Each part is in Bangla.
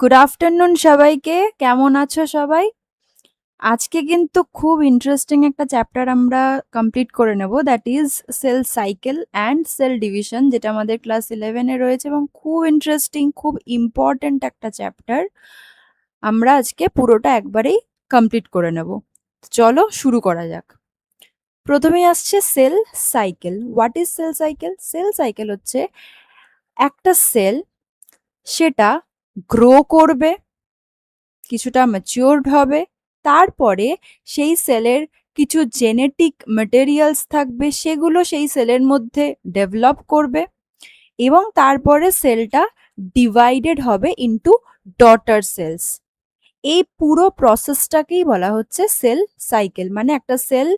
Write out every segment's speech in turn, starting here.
গুড আফটারনুন সবাইকে। কেমন আছো সবাই? আজকে কিন্তু খুব ইন্টারেস্টিং একটা চ্যাপ্টার আমরা কমপ্লিট করে নেব, that is sell cycle and cell division, যেটা আমাদের ক্লাস 11-এ রয়েছে এবং খুব ইন্টারেস্টিং, খুব ইম্পর্ট্যান্ট একটা চ্যাপ্টার। আমরা আজকে পুরোটা একবারেই কমপ্লিট করে নেব। চলো শুরু করা যাক। প্রথমেই আসছে cell cycle. What is cell cycle? Cell cycle হচ্ছে একটা সেল, সেটা গ্রো করবে, কিছুটা ম্যাচিওরড হবে, তারপরে সেই সেলের কিছু জেনেটিক ম্যাটেরিয়ালস থাকবে, সেগুলো সেই সেলের মধ্যে ডেভেলপ করবে এবং তারপরে সেলটা ডিভাইডেড হবে ইনটু ডটার সেলস। এই পুরো প্রসেসটাকেই বলা হচ্ছে সেল সাইকেল। মানে একটা সেল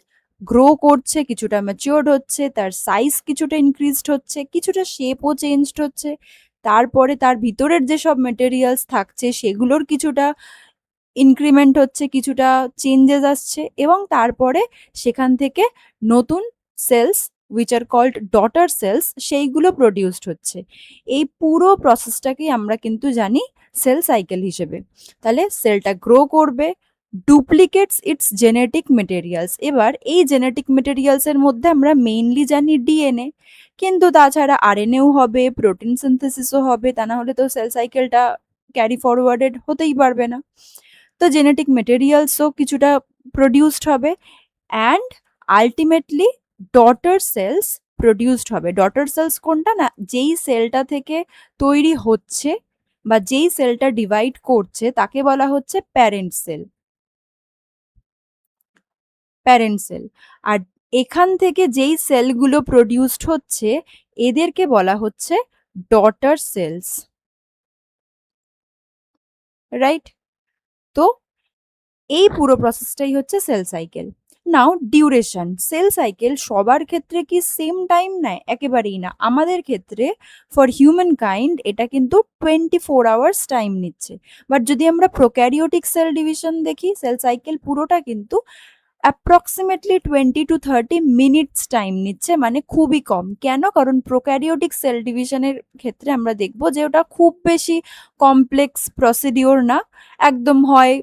গ্রো করছে, কিছুটা ম্যাচিওরড হচ্ছে, তার সাইজ কিছুটা ইনক্রিজড হচ্ছে, কিছুটা শেপও চেঞ্জড হচ্ছে, তারপরে তার ভিতরের যেসব মেটেরিয়ালস থাকছে সেগুলোর কিছুটা ইনক্রিমেন্ট হচ্ছে, কিছুটা চেঞ্জেস আসছে এবং তারপরে সেখান থেকে নতুন cells which are called daughter cells সেইগুলো প্রডিউসড হচ্ছে। এই পুরো প্রসেসটাকেই আমরা কিন্তু জানি সেল সাইকেল হিসেবে। তাহলে সেলটা গ্রো করবে, ডুপ্লিকেটস ইটস জেনেটিক মেটেরিয়ালস। এবার এই জেনেটিক মেটেরিয়ালসের মধ্যে আমরা মেইনলি জানি ডিএনএ, কিন্তু তাছাড়া আরএনএও হবে, প্রোটিন সিনথেসিসও হবে, তা না হলে তো সেল সাইকেলটা ক্যারি ফরওয়ার্ডেড হতেই পারবে না। তো জেনেটিক মেটেরিয়ালসও কিছুটা প্রডিউসড হবে and ultimately daughter cells produced হবে। ডটার সেলস কোনটা? না, যেই সেলটা থেকে তৈরি হচ্ছে বা যেই সেলটা ডিভাইড করছে তাকে বলা হচ্ছে প্যারেন্ট সেল। Parent cell. আর এখান থেকে যেই সেলগুলো প্রডিউসড হচ্ছে এদেরকে বলা হচ্ছে ডটার সেলস, রাইট? তো এই পুরো প্রসেসটাই হচ্ছে সেল সাইকেল। নাও ডিউরেশন। সেল সাইকেল সবার ক্ষেত্রে কি সেম টাইম নেয়? একেবারেই না। আমাদের ক্ষেত্রে ফর হিউম্যান কাইন্ড এটা কিন্তু 24 আওয়ার্স টাইম নিচ্ছে। বাট যদি আমরা প্রোক্যারিওটিক সেল ডিভিশন দেখি, সেল সাইকেল পুরোটা কিন্তু অ্যাপ্রক্সিমেটলি 20 to 30 মিনিটস টাইম নিচ্ছে, মানে খুবই কম। কেন? কারণ প্রোক্যারিওটিক সেল ডিভিশনের ক্ষেত্রে আমরা দেখবো যে ওটা খুব বেশি কমপ্লেক্স প্রসিডিওর না, একদম হয়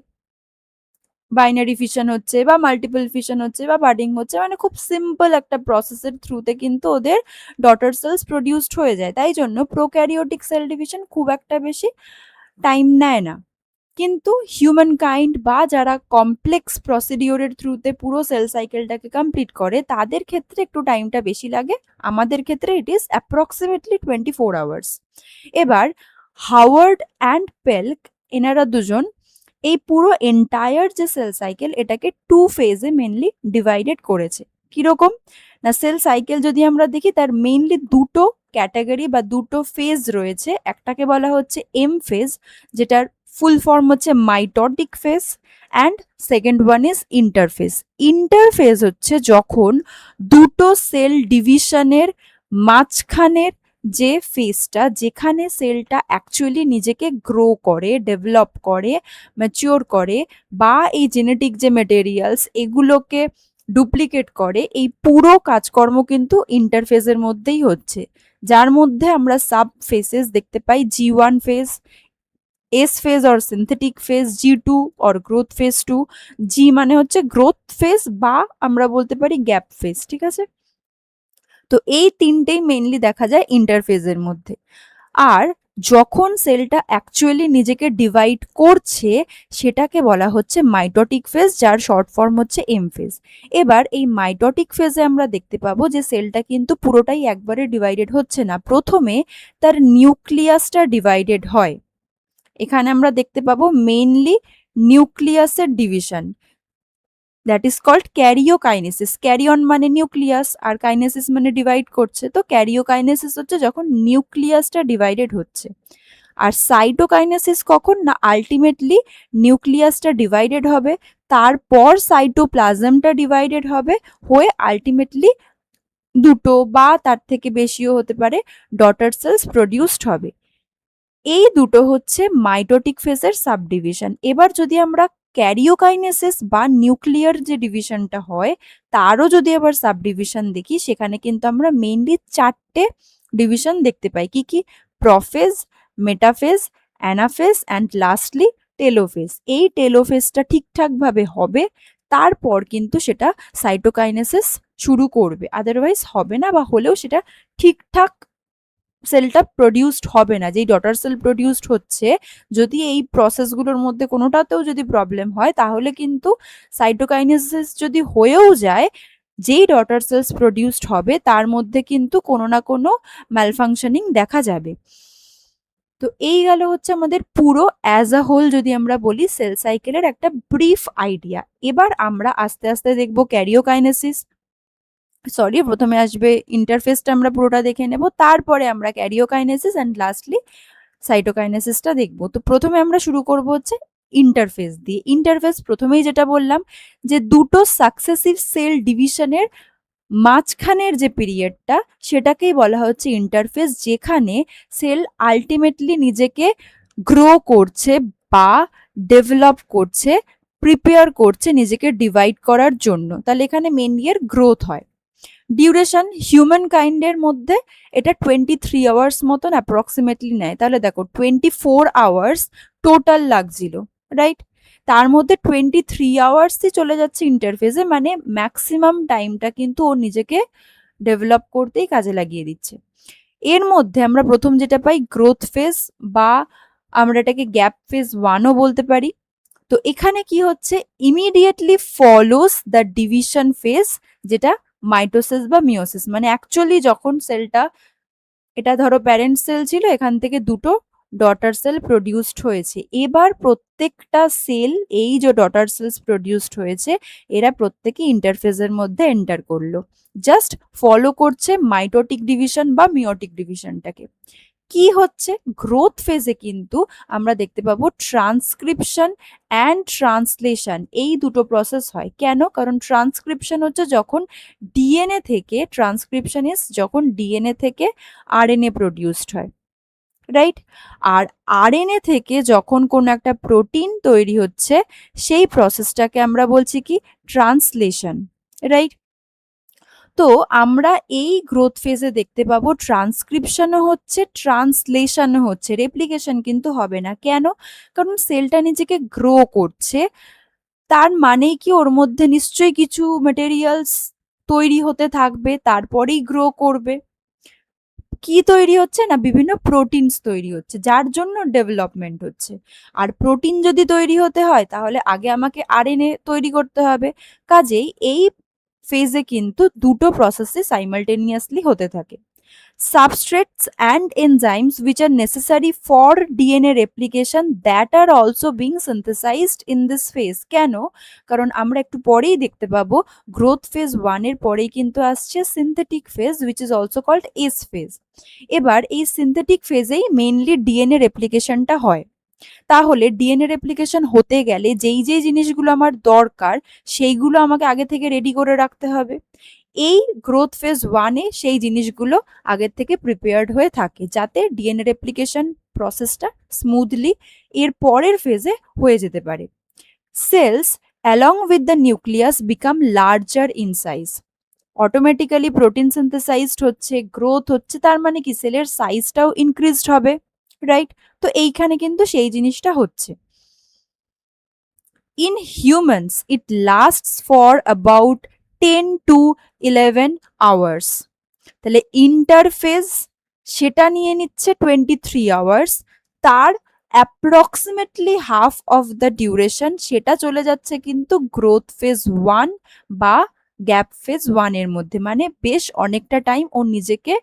বাইনারি ফিশন হচ্ছে বা মাল্টিপল ফিশন হচ্ছে বা বাডিং হচ্ছে, মানে খুব সিম্পল একটা প্রসেসের থ্রুতে কিন্তু ওদের ডটার সেলস প্রডিউসড হয়ে যায়। তাই জন্য প্রোক্যারিওটিক সেল ডিভিশন খুব একটা বেশি টাইম নেয় না। কিন্তু হিউম্যান কাইন্ড বা যারা কমপ্লেক্স প্রসিডিওরের থ্রুতে পুরো সেল সাইকেলটাকে কমপ্লিট করে তাদের ক্ষেত্রে একটু টাইমটা বেশি লাগে। আমাদের ক্ষেত্রে ইট ইজ অ্যাপ্রক্সিমেটলি 24 আওয়ার্স। এবার হাওয়ার্ড অ্যান্ড পেল্ক, এনারা দুজন এই পুরো এন্টায়ার যে সেল সাইকেল এটাকে 2 ফেজে মেনলি ডিভাইডেড করেছে। কিরকম? না, সেল সাইকেল যদি আমরা দেখি তার মেইনলি দুটো ক্যাটাগরি বা দুটো ফেজ রয়েছে। একটাকে বলা হচ্ছে এম ফেজ, যেটার ফুল ফর্ম হচ্ছে mitotic phase, and second one is interphase. Interphase হচ্ছে যখন দুটো সেল ডিভিশনের মাঝখানের যে ফেজটা, যেখানে সেলটা অ্যাকচুয়ালি নিজেকে গ্রো করে, ডেভেলপ করে, ম্যাচিওর করে বা এই জেনেটিক যে মেটেরিয়ালস এগুলোকে ডুপ্লিকেট করে, এই পুরো কাজকর্ম কিন্তু ইন্টারফেজের মধ্যেই হচ্ছে, যার মধ্যে আমরা সাব ফেসেস দেখতে পাই। G1 phase, S phase or synthetic phase, G2 or growth phase 2। জি মানে হচ্ছে গ্রোথ ফেজ বা আমরা বলতে পারি গ্যাপ ফেজ, ঠিক আছে? তো এই তিনটেই মেইনলি দেখা যায় ইন্টারফেজের মধ্যে। আর যখন সেলটা অ্যাকচুয়ালি নিজেকে ডিভাইড করছে সেটাকে বলা হচ্ছে মাইটোটিক ফেজ, যার শর্ট ফর্ম হচ্ছে এম ফেজ। এবার এই মাইটোটিক ফেজে আমরা দেখতে পাবো যে সেলটা কিন্তু পুরোটাই একবারে ডিভাইডেড হচ্ছে না, প্রথমে তার নিউক্লিয়াসটা ডিভাইডেড হয়। এখানে আমরা দেখতে পাবো মেইনলি নিউক্লিয়াসের division, that is called karyokinesis. Karyon মানে নিউক্লিয়াস আর কাইনেসিস মানে ডিভাইড করছে। তো ক্যারিওকাইনেসিস হচ্ছে যখন নিউক্লিয়াসটা ডিভাইডেড হচ্ছে। আর সাইটোকাইনেসিস কখন? না, আলটিমেটলি নিউক্লিয়াসটা ডিভাইডেড হবে, তারপর সাইটোপ্লাজমটা ডিভাইডেড হবে, হয়ে আলটিমেটলি দুটো বা তার থেকে বেশিও হতে পারে ডটার সেলস প্রডিউসড হবে। এই দুটো হচ্ছে মাইটোটিক ফেজের সাবডিভিশন। এবার যদি আমরা ক্যারিওকাইনেসিস বা নিউক্লিয়ার যে ডিভিশনটা হয় তারও যদি আবার সাবডিভিশন দেখি, সেখানে কিন্তু আমরা মেইনলি 4টে ডিভিশন দেখতে পাই। কি কি? প্রফেজ, metaphase anaphase and lastly telophase. এই টেলোফেজটা ঠিকঠাকভাবে হবে, তারপর কিন্তু সেটা সাইটোকাইনেসিস শুরু করবে, আদারওয়াইজ হবে না, বা হলেও সেটা ঠিকঠাক সেলটা প্রডিউসড হবে না। যেই ডটার সেল প্রডিউসড হচ্ছে, যদি এই প্রসেসগুলোর মধ্যে কোনোটাতেও যদি প্রবলেম হয়, তাহলে কিন্তু সাইটোকাইনেসিস যদি হয়েও যায়, যেই ডটার সেলস প্রডিউসড হবে তার মধ্যে কিন্তু কোনো না কোনো ম্যালফাংশনিং দেখা যাবে। তো এই গেল হচ্ছে আমাদের পুরো অ্যাজ আ হোল যদি আমরা বলি সেল সাইকেলের একটা ব্রিফ আইডিয়া। এবার আমরা আস্তে আস্তে দেখবো ক্যারিওকাইনেসিস, সরি প্রথমে আসবে ইন্টারফেসটা আমরা পুরোটা দেখে নেব, তারপরে আমরা ক্যারিওকাইনেসিস অ্যান্ড লাস্টলি সাইটোকাইনেসিসটা দেখবো। তো প্রথমে আমরা শুরু করব হচ্ছে ইন্টারফেস দিয়ে। ইন্টারফেস প্রথমেই যেটা বললাম যে দুটো সাকসেসিভ সেল ডিভিশনের মাঝখানের যে পিরিয়ডটা, সেটাকেই বলা হচ্ছে ইন্টারফেস, যেখানে সেল আলটিমেটলি নিজেকে গ্রো করছে বা ডেভেলপ করছে, প্রিপেয়ার করছে নিজেকে ডিভাইড করার জন্য। তাহলে এখানে মেনলি এর গ্রোথ হয়। ডিউরেশন হিউম্যান কাইন্ডের মধ্যে এটা 23 আওয়ার্স মতন অ্যাপ্রক্সিমেটলি নেয়। তাহলে দেখো 24 আওয়ার্স টোটাল লাগছিল, রাইট? তার মধ্যে 23 আওয়ার্সই চলে যাচ্ছে ইন্টারফেসে, মানে ম্যাক্সিমাম টাইমটা কিন্তু ও নিজেকে ডেভেলপ করতেই কাজে লাগিয়ে দিচ্ছে। এর মধ্যে আমরা প্রথম যেটা পাই গ্রোথ ফেজ, বা আমরা এটাকে গ্যাপ ফেজ 1ও বলতে পারি। তো এখানে কি হচ্ছে, immediately follows the division phase, যেটা মাইটোসিস বা মিওসিস। মানে অ্যাকচুয়ালি যখন সেলটা, এটা ধরো প্যারেন্ট সেল ছিল, এখান থেকে দুটো ডটার সেল প্রডিউসড হয়েছে। এবার প্রত্যেকটা সেল, এই যে ডটার সেলস প্রডিউসড হয়েছে, এরা প্রত্যেকে ইন্টারফেজের মধ্যে এন্টার করলো, জাস্ট ফলো করছে মাইটোটিক ডিভিশন বা মিওটিক ডিভিশনটাকে। কি হচ্ছে, গ্রোথ ফেজে কিন্তু আমরা দেখতে পাবো ট্রান্সক্রিপশন অ্যান্ড ট্রান্সলেশন, এই দুটো প্রসেস হয়। কেন? কারণ ট্রান্সক্রিপশন হচ্ছে যখন ডিএনএ থেকে, ট্রান্সক্রিপশন ইজ যখন ডিএনএ থেকে আরএনএ প্রডিউসড হয়, রাইট? আর আরএনএ থেকে যখন কোনো একটা প্রোটিন তৈরি হচ্ছে, সেই প্রসেসটাকে আমরা বলছি কি, ট্রান্সলেশন, রাইট? তো আমরা এই গ্রোথ ফেজে দেখতে পাবো ট্রান্সক্রিপশনও হচ্ছে, ট্রান্সলেশনও হচ্ছে, রেপ্লিকেশন কিন্তু হবে না। কেন? কারণ সেলটা নিজেকে গ্রো করছে, তার মানেই কি ওর মধ্যে নিশ্চয়ই কিছু ম্যাটেরিয়ালস তৈরি হতে থাকবে, তারপরেই গ্রো করবে। কি তৈরি হচ্ছে না, বিভিন্ন প্রোটিনস তৈরি হচ্ছে, যার জন্য ডেভেলপমেন্ট হচ্ছে। আর প্রোটিন যদি তৈরি হতে হয়, তাহলে আগে আমাকে আরএনএ তৈরি করতে হবে। কাজেই এই ফেজে কিন্তু দুটো প্রসেসে সাইমালটেনিয়াসলি হতে থাকে। Substrates and enzymes which are necessary for DNA replication that are also being synthesized in this phase. কেন? কারণ আমরা একটু পরেই দেখতে পাবো গ্রোথ ফেজ 1 এর পরেই কিন্তু আসছে synthetic phase, which is also called S phase. এবার এই সিনথেটিক ফেজেই মেইনলি ডিএনএ রেপ্লিকেশনটা হয়। তাহলে ডিএনএ রেপ্লিকেশন হতে গেলে যেই যেই জিনিসগুলো আমার দরকার, সেইগুলো আমাকে আগে থেকে রেডি করে রাখতে হবে। এই গ্রোথ ফেজ 1-এ সেই জিনিসগুলো আগের থেকে প্রিপেয়ার্ড হয়ে থাকে, যাতে ডিএনএ রেপ্লিকেশন প্রসেসটা স্মুথলি এর পরের ফেজে হয়ে যেতে পারে। Cells along with the nucleus become larger in size. Automatically protein synthesized হচ্ছে, গ্রোথ হচ্ছে, তার মানে কি সেলের সাইজটাও ইনক্রিজড হবে, রাইট? তো এইখানে কিন্তু সেই জিনিসটা হচ্ছে। In humans, it lasts for about 10 to 11 hours. তাহলে ইন্টারফেজ সেটা নিয়ে নিচ্ছে 23 আওয়ার্স, তার approximately half of the duration সেটা চলে যাচ্ছে কিন্তু গ্রোথ ফেজ 1 বা গ্যাপ ফেজ 1 এর মধ্যে। মানে বেশ অনেকটা টাইম ও নিজেকে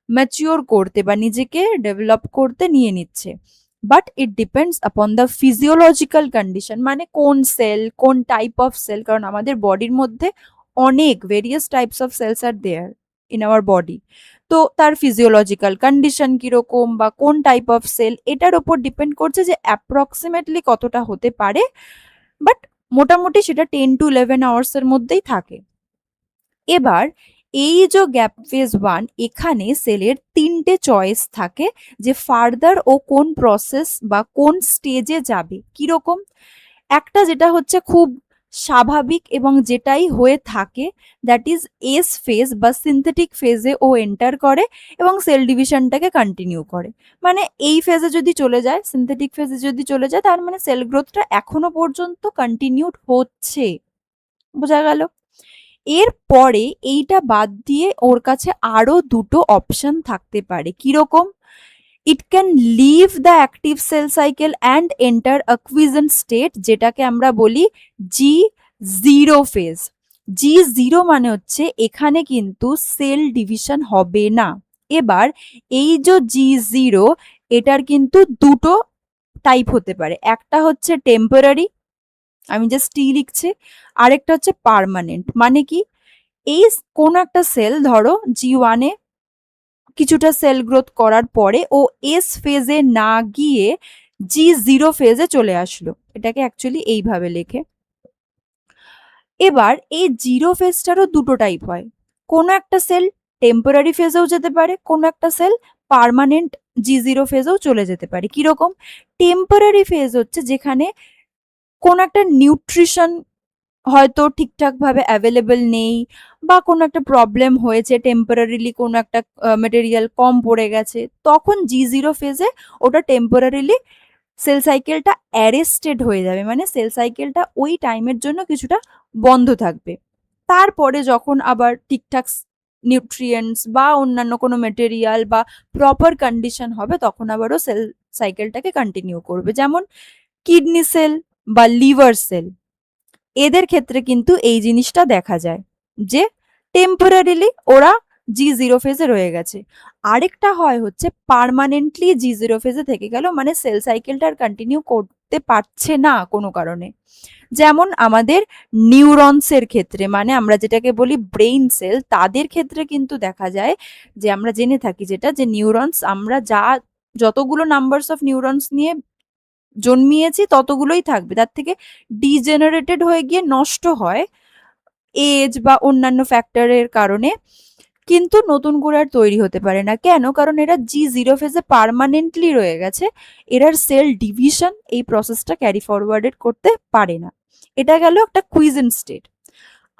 ম্যাচিওর করতে বা নিজেকে ডেভেলপ করতে নিয়ে নিচ্ছে। But it depends upon the physiological condition, মানে কোন সেল, কোন টাইপ অফ সেল, কারণ আমাদের বডির মধ্যে অনেক various types of cells are there in our body. তো তার ফিজিওলজিক্যাল কন্ডিশন কিরকম বা কোন টাইপ অফ সেল, এটার ওপর ডিপেন্ড করছে যে অ্যাপ্রক্সিমেটলি কতটা হতে পারে। বাট মোটামুটি সেটা 10 to 11 আওয়ার্সের মধ্যেই থাকে। এবার এই যে গ্যাপ ফেজ 1, এখানে সেলের 3টে চয়েস থাকে যে ফার্দার ও কোন প্রসেস বা কোন স্টেজে যাবে। কিরকম? একটা যেটা হচ্ছে খুব স্বাভাবিক এবং যেটাই হয়ে থাকে, দ্যাট ইজ এস ফেজ বা সিনথেটিক ফেজে ও এন্টার করে এবং সেল ডিভিশনটাকে কন্টিনিউ করে। মানে এই ফেজে যদি চলে যায়, সিনথেটিক ফেজে যদি চলে যায়, তার মানে সেল গ্রোথটা এখনো পর্যন্ত কন্টিনিউড হচ্ছে। বোঝা গেল? এরপরে এইটা বাদ দিয়ে ওর কাছে আরো দুটো অপশন থাকতে পারে। কিরকম? It can leave the active cell cycle and enter a quiescent state, যেটাকে আমরা বলি G0 ফেজ। G0 মানে হচ্ছে এখানে কিন্তু সেল ডিভিশন হবে না। এবার এই যে G0, এটার কিন্তু দুটো টাইপ হতে পারে। একটা হচ্ছে টেম্পোরারি, আমি জাস্ট টি লিখছি, আরেকটা হচ্ছে পার্মানেন্ট। মানে কি? এই কোন একটা সেল ধরো G1 এ কিছুটা সেল গ্রোথ করার পরে ও এস ফেজে না গিয়ে G0 ফেজে চলে আসলো, এটাকে অ্যাকচুয়ালি এইভাবে লেখে। এবার এই জিরো ফেজটারও দুটো টাইপ হয়। কোনো একটা সেল টেম্পোরারি ফেজেও যেতে পারে, কোনো একটা সেল পার্মানেন্ট G0 ফেজেও চলে যেতে পারে। কিরকম? টেম্পোরারি ফেজ হচ্ছে যেখানে কোনো একটা নিউট্রিশন হয়তো ঠিকঠাক ভাবে অ্যাভেলেবল নেই, বা কোনো একটা প্রবলেম হয়েছে, টেম্পোরারিলি কোনো একটা মেটেরিয়াল কম পড়ে গেছে, তখন G0 ফেজে ওটা টেম্পোরারিলি সেল সাইকেলটা অ্যারেস্টেড হয়ে যাবে, মানে সেল সাইকেলটা ওই টাইমের জন্য কিছুটা বন্ধ থাকবে। তারপরে যখন আবার ঠিকঠাক নিউট্রিয়েন্টস বা অন্যান্য কোনো মেটেরিয়াল বা প্রপার কন্ডিশন হবে, তখন আবারও সেল সাইকেলটাকে কন্টিনিউ করবে। যেমন কিডনি সেল বা লিভার সেল, এদের ক্ষেত্রে কিন্তু এই জিনিসটা দেখা যায় যে টেম্পোরারিলি ওরা G0 ফেজে রয়ে গেছে। আরেকটা হয় হচ্ছে পার্মানেন্টলি G0 ফেজে থেকে গেল, মানে সেল সাইকেলটা আর কন্টিনিউ করতে পারছে না কোনো কারণে। যেমন আমাদের নিউরনসের ক্ষেত্রে, মানে আমরা যেটাকে বলি ব্রেইন সেল, তাদের ক্ষেত্রে কিন্তু দেখা যায় যে আমরা জেনে থাকি যেটা, যে নিউরনস আমরা যতগুলো নাম্বারস অফ নিউরনস নিয়ে জন্মিয়েছি ততগুলোই থাকবে, তার থেকে ডিজেনারেটেড হয়ে গিয়ে নষ্ট হয় এজ বা অন্যান্য ফ্যাক্টরের কারণে, কিন্তু নতুন করে আর তৈরি হতে পারে না। কেন? কারণ এরা G0 ফেজে পার্মানেন্টলি রয়ে গেছে, এরার সেল ডিভিশন এই প্রসেসটা ক্যারি ফরওয়ার্ডেড করতে পারে না। এটা গেল একটা কুইজেন্ট স্টেট।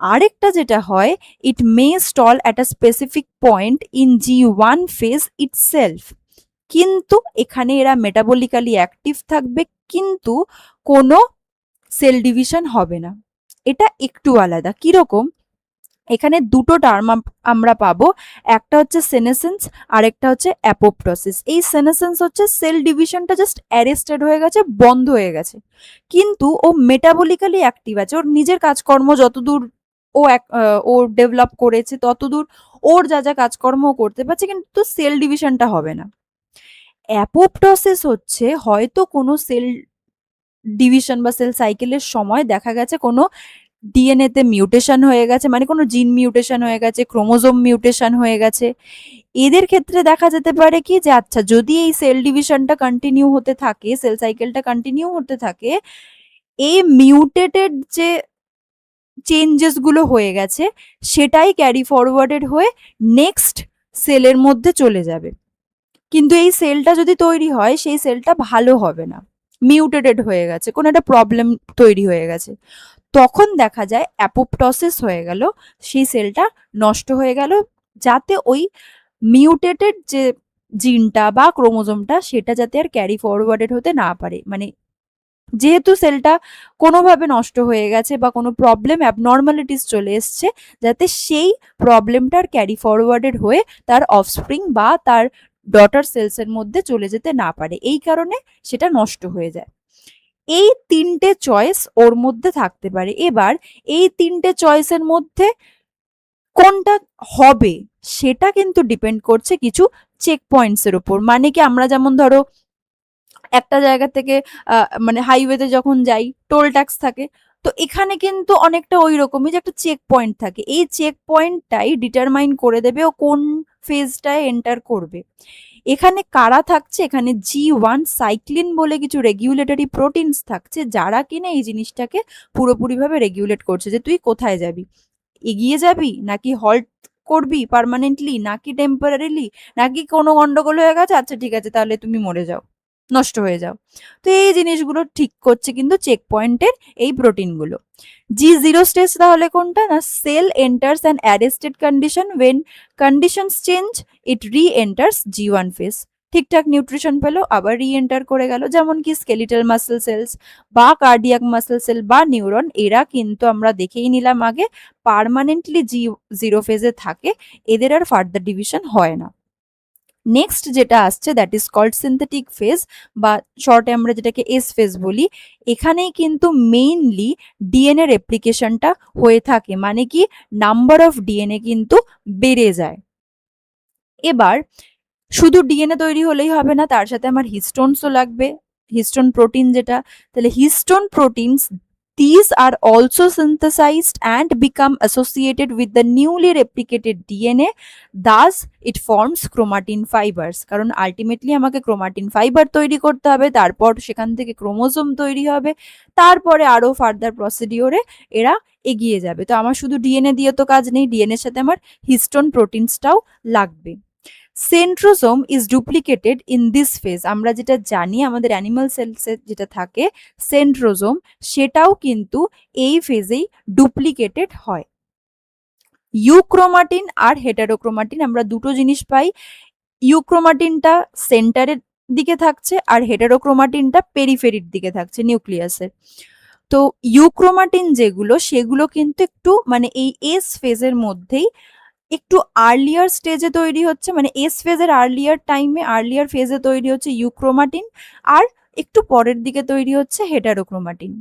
আরেকটা যেটা হয়, it may stall at a specific point in G1 phase itself, কিন্তু এখানে এরা মেটাবলিক্যালি অ্যাক্টিভ থাকবে, কিন্তু কোনো সেল ডিভিশন হবে না। এটা একটু আলাদা। কিরকম? এখানে দুটো টার্ম আমরা পাবো, একটা হচ্ছে সেনেসেন্স আর একটা হচ্ছে অ্যাপোপ্টোসিস। এই সেনেসেন্স হচ্ছে সেল ডিভিশনটা জাস্ট অ্যারেস্টেড হয়ে গেছে, বন্ধ হয়ে গেছে, কিন্তু ও মেটাবলিক্যালি অ্যাক্টিভ আছে, ওর নিজের কাজকর্ম যতদূর ও ডেভেলপ করেছে ততদূর ওর যা যা কাজকর্ম করতে পারছে, কিন্তু সেল ডিভিশনটা হবে না। অ্যাপোপ্টোসিস হচ্ছে হয়তো কোনো সেল ডিভিশন বা সেল সাইকেলের সময় দেখা গেছে কোনো ডিএনএ তে মিউটেশন হয়ে গেছে, মানে কোনো জিন মিউটেশন হয়ে গেছে, ক্রোমোজোম মিউটেশন হয়ে গেছে। এদের ক্ষেত্রে দেখা যেতে পারে কি, যে আচ্ছা যদি এই সেল ডিভিশনটা কন্টিনিউ হতে থাকে, সেল সাইকেলটা কন্টিনিউ হতে থাকে, এই মিউটেটেড যে চেঞ্জেস গুলো হয়ে গেছে সেটাই ক্যারি ফরওয়ার্ডেড হয়ে নেক্সট সেলের মধ্যে চলে যাবে। কিন্তু এই সেলটা যদি তৈরি হয়, সেই সেলটা ভালো হবে না, মিউটেটেড হয়ে গেছে, কোনো একটা প্রবলেম তৈরি হয়ে গেছে, তখন দেখা যায় অ্যাপোপ্টোসিস হয়ে গেল, সেই সেলটা নষ্ট হয়ে গেল, যাতে ওই মিউটেটেড যে জিনটা বা ক্রোমোজোমটা সেটা যাতে আর ক্যারি ফরওয়ার্ডেড হতে না পারে। মানে যেহেতু সেলটা কোনোভাবে নষ্ট হয়ে গেছে বা কোনো প্রবলেম অ্যাবনর্মালিটিস চলে এসছে, যাতে সেই প্রবলেমটার ক্যারি ফরওয়ার্ডেড হয়ে তার অফস্প্রিং বা তার ডটার সেলসের মধ্যে চলে যেতে না পারে, এই কারণে সেটা নষ্ট হয়ে যায়। এই তিনটে চয়েস ওর মধ্যে থাকতে পারে। এবার এই তিনটে চয়েসের মধ্যে কোনটা হবে সেটা কিন্তু ডিপেন্ড করছে কিছু চেক পয়েন্টস এর উপর। মানে কি, আমরা যেমন ধরো একটা জায়গা থেকে মানে হাইওয়েতে যখন যাই, টোল ট্যাক্স থাকে, তো এখানে কিন্তু অনেকটা ওই রকমই, যে একটা চেক পয়েন্ট থাকে, এই চেক পয়েন্টটাই ডিটারমাইন করে দেবে ও কোন ফেজটায় এন্টার করবে। এখানে কারা থাকছে? এখানে G1 সাইক্লিন বলে কিছু রেগুলেটরি প্রোটিনস থাকছে, যারা কিনা এই জিনিসটাকে পুরোপুরিভাবে রেগুলেট করছে, যে তুই কোথায় যাবি, এগিয়ে যাবি নাকি হল্ট করবি পার্মানেন্টলি, নাকি টেম্পোরারিলি, নাকি কোনো গন্ডগোল হয়ে গেছে, আচ্ছা ঠিক আছে তাহলে তুমি মরে যাও। নষ্ট হয়ে যাও। তো এই জিনিসগুলো ঠিক করছে কিন্তু চেক পয়েন্টের এই প্রোটিনগুলো। G0 স্টেজ তাহলে কোনটা? না cell enters an arrested condition, when conditions change it reenters G1 phase. ঠিকঠাক নিউট্রিশন পেলো আবার রি এন্টার করে গেল, যেমন কি স্কেলিটাল মাসল সেলস বা কার্ডিয়াক মাসল সেল বা নিউরন, এরা কিন্তু আমরা দেখেই নিলাম আগে পার্মানেন্টলি G0 ফেজে থাকে, এদের আর ফার্দার ডিভিশন হয় না। নেক্সট যেটা আসছে that is called synthetic phase, বা শর্টে আমরা যেটাকে এস ফেজ বলি। এখানেই কিন্তু মেইনলি ডিএনএ রেপ্লিকেশনটা হয়ে থাকে, মানে কি নাম্বার অফ ডিএনএ কিন্তু বেড়ে যায়। এবার শুধু ডিএনএ তৈরি হলেই হবে না, তার সাথে আমার হিস্টোনসও লাগবে, হিস্টোন প্রোটিন যেটা। তাহলে histone proteins, these are also synthesized and become associated with the newly replicated DNA, thus it forms chromatin fibers। কারণ আলটিমেটলি আমাকে ক্রোমাটিন ফাইবার তৈরি করতে হবে, তারপর সেখান থেকে ক্রোমোজোম তৈরি হবে, তারপরে আরো ফার্দার প্রসিডিওরে এরা এগিয়ে যাবে। তো আমার শুধু ডিএনএ দিয়ে তো কাজ নেই, ডিএনএ এর সাথে আমার হিস্টোন প্রোটিনসটাও লাগবে। Centrosome is duplicated in this phase. আমরা যেটা জানি আমাদের অ্যানিমাল সেলসে যেটা থাকে সেন্ট্রোজোম, সেটাও কিন্তু এই ফেজেই ডুপ্লিকেটেড হয়। ইউক্রোমাটিন আর হেটারোক্রোমাটিন আমরা দুটো জিনিস পাই। ইউক্রোমাটিনটা সেন্টারের দিকে থাকছে আর হেটারোক্রোমাটিনটা পেরিফেরির দিকে থাকছে নিউক্লিয়াসের। তো ইউক্রোমাটিন যেগুলো সেগুলো কিন্তু একটু মানে এই এস ফেজের মধ্যেই একটু আর্লিয়ার স্টেজে তৈরি হচ্ছে, মানে এস ফেজের আর্লিয়ার ফেজে তৈরি হচ্ছে ইউক্রোমাটিন, আর একটু পরের দিকে তৈরি হচ্ছে হেটারোক্রোমাটিন।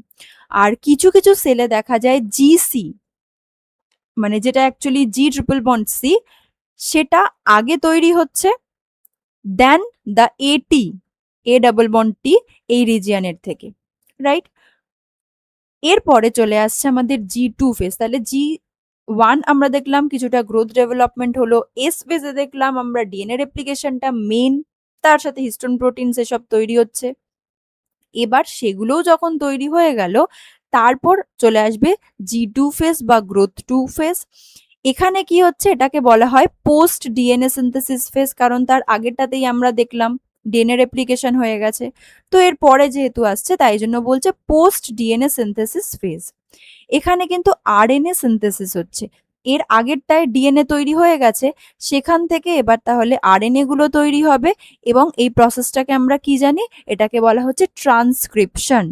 আর কিছু কিছু সেলে দেখা যায় জিসি, মানে যেটা অ্যাকচুয়ালি জি ট্রিপল বন্ড সি, সেটা আগে তৈরি হচ্ছে দেন দ্য এটি, এ ডাবল বন্ড টি, এই রিজিয়নের থেকে, রাইট? এরপরে চলে আসছে আমাদের G2 ফেজ। তাহলে G1 আমরা দেখলাম কিছুটা গ্রোথ ডেভেলপমেন্ট হলো, এস ফেজে দেখলাম আমরা ডিএনএ রেপ্লিকেশনটা মেন, তার সাথে হিস্টোন প্রোটিন এসব তৈরি হচ্ছে। এবার সেগুলোও যখন তৈরি হয়ে গেল, তারপর চলে আসবে G2 ফেজ বা গ্রোথ 2 ফেজ। এখানে কি হচ্ছে, এটাকে বলা হয় পোস্ট ডিএনএ সিনথেসিস ফেজ, কারণ তার আগেরটাতেই আমরা দেখলাম ডিএনএ রেপ্লিকেশন হয়ে গেছে। তো এর পরে যেহেতু আসছে তাই জন্য বলছে পোস্ট ডিএনএ সিনথেসিস ফেজ। এখানে কিন্তু আরএনএ সিনথেসিস হচ্ছে, এর আগেরটায় ডিএনএ তৈরি হয়ে গেছে, সেখান থেকে এবার তাহলে আরএনএ গুলো তৈরি হবে, এবং এই প্রসেসটাকে আমরা কি জানি, এটাকে বলা হচ্ছে transcription.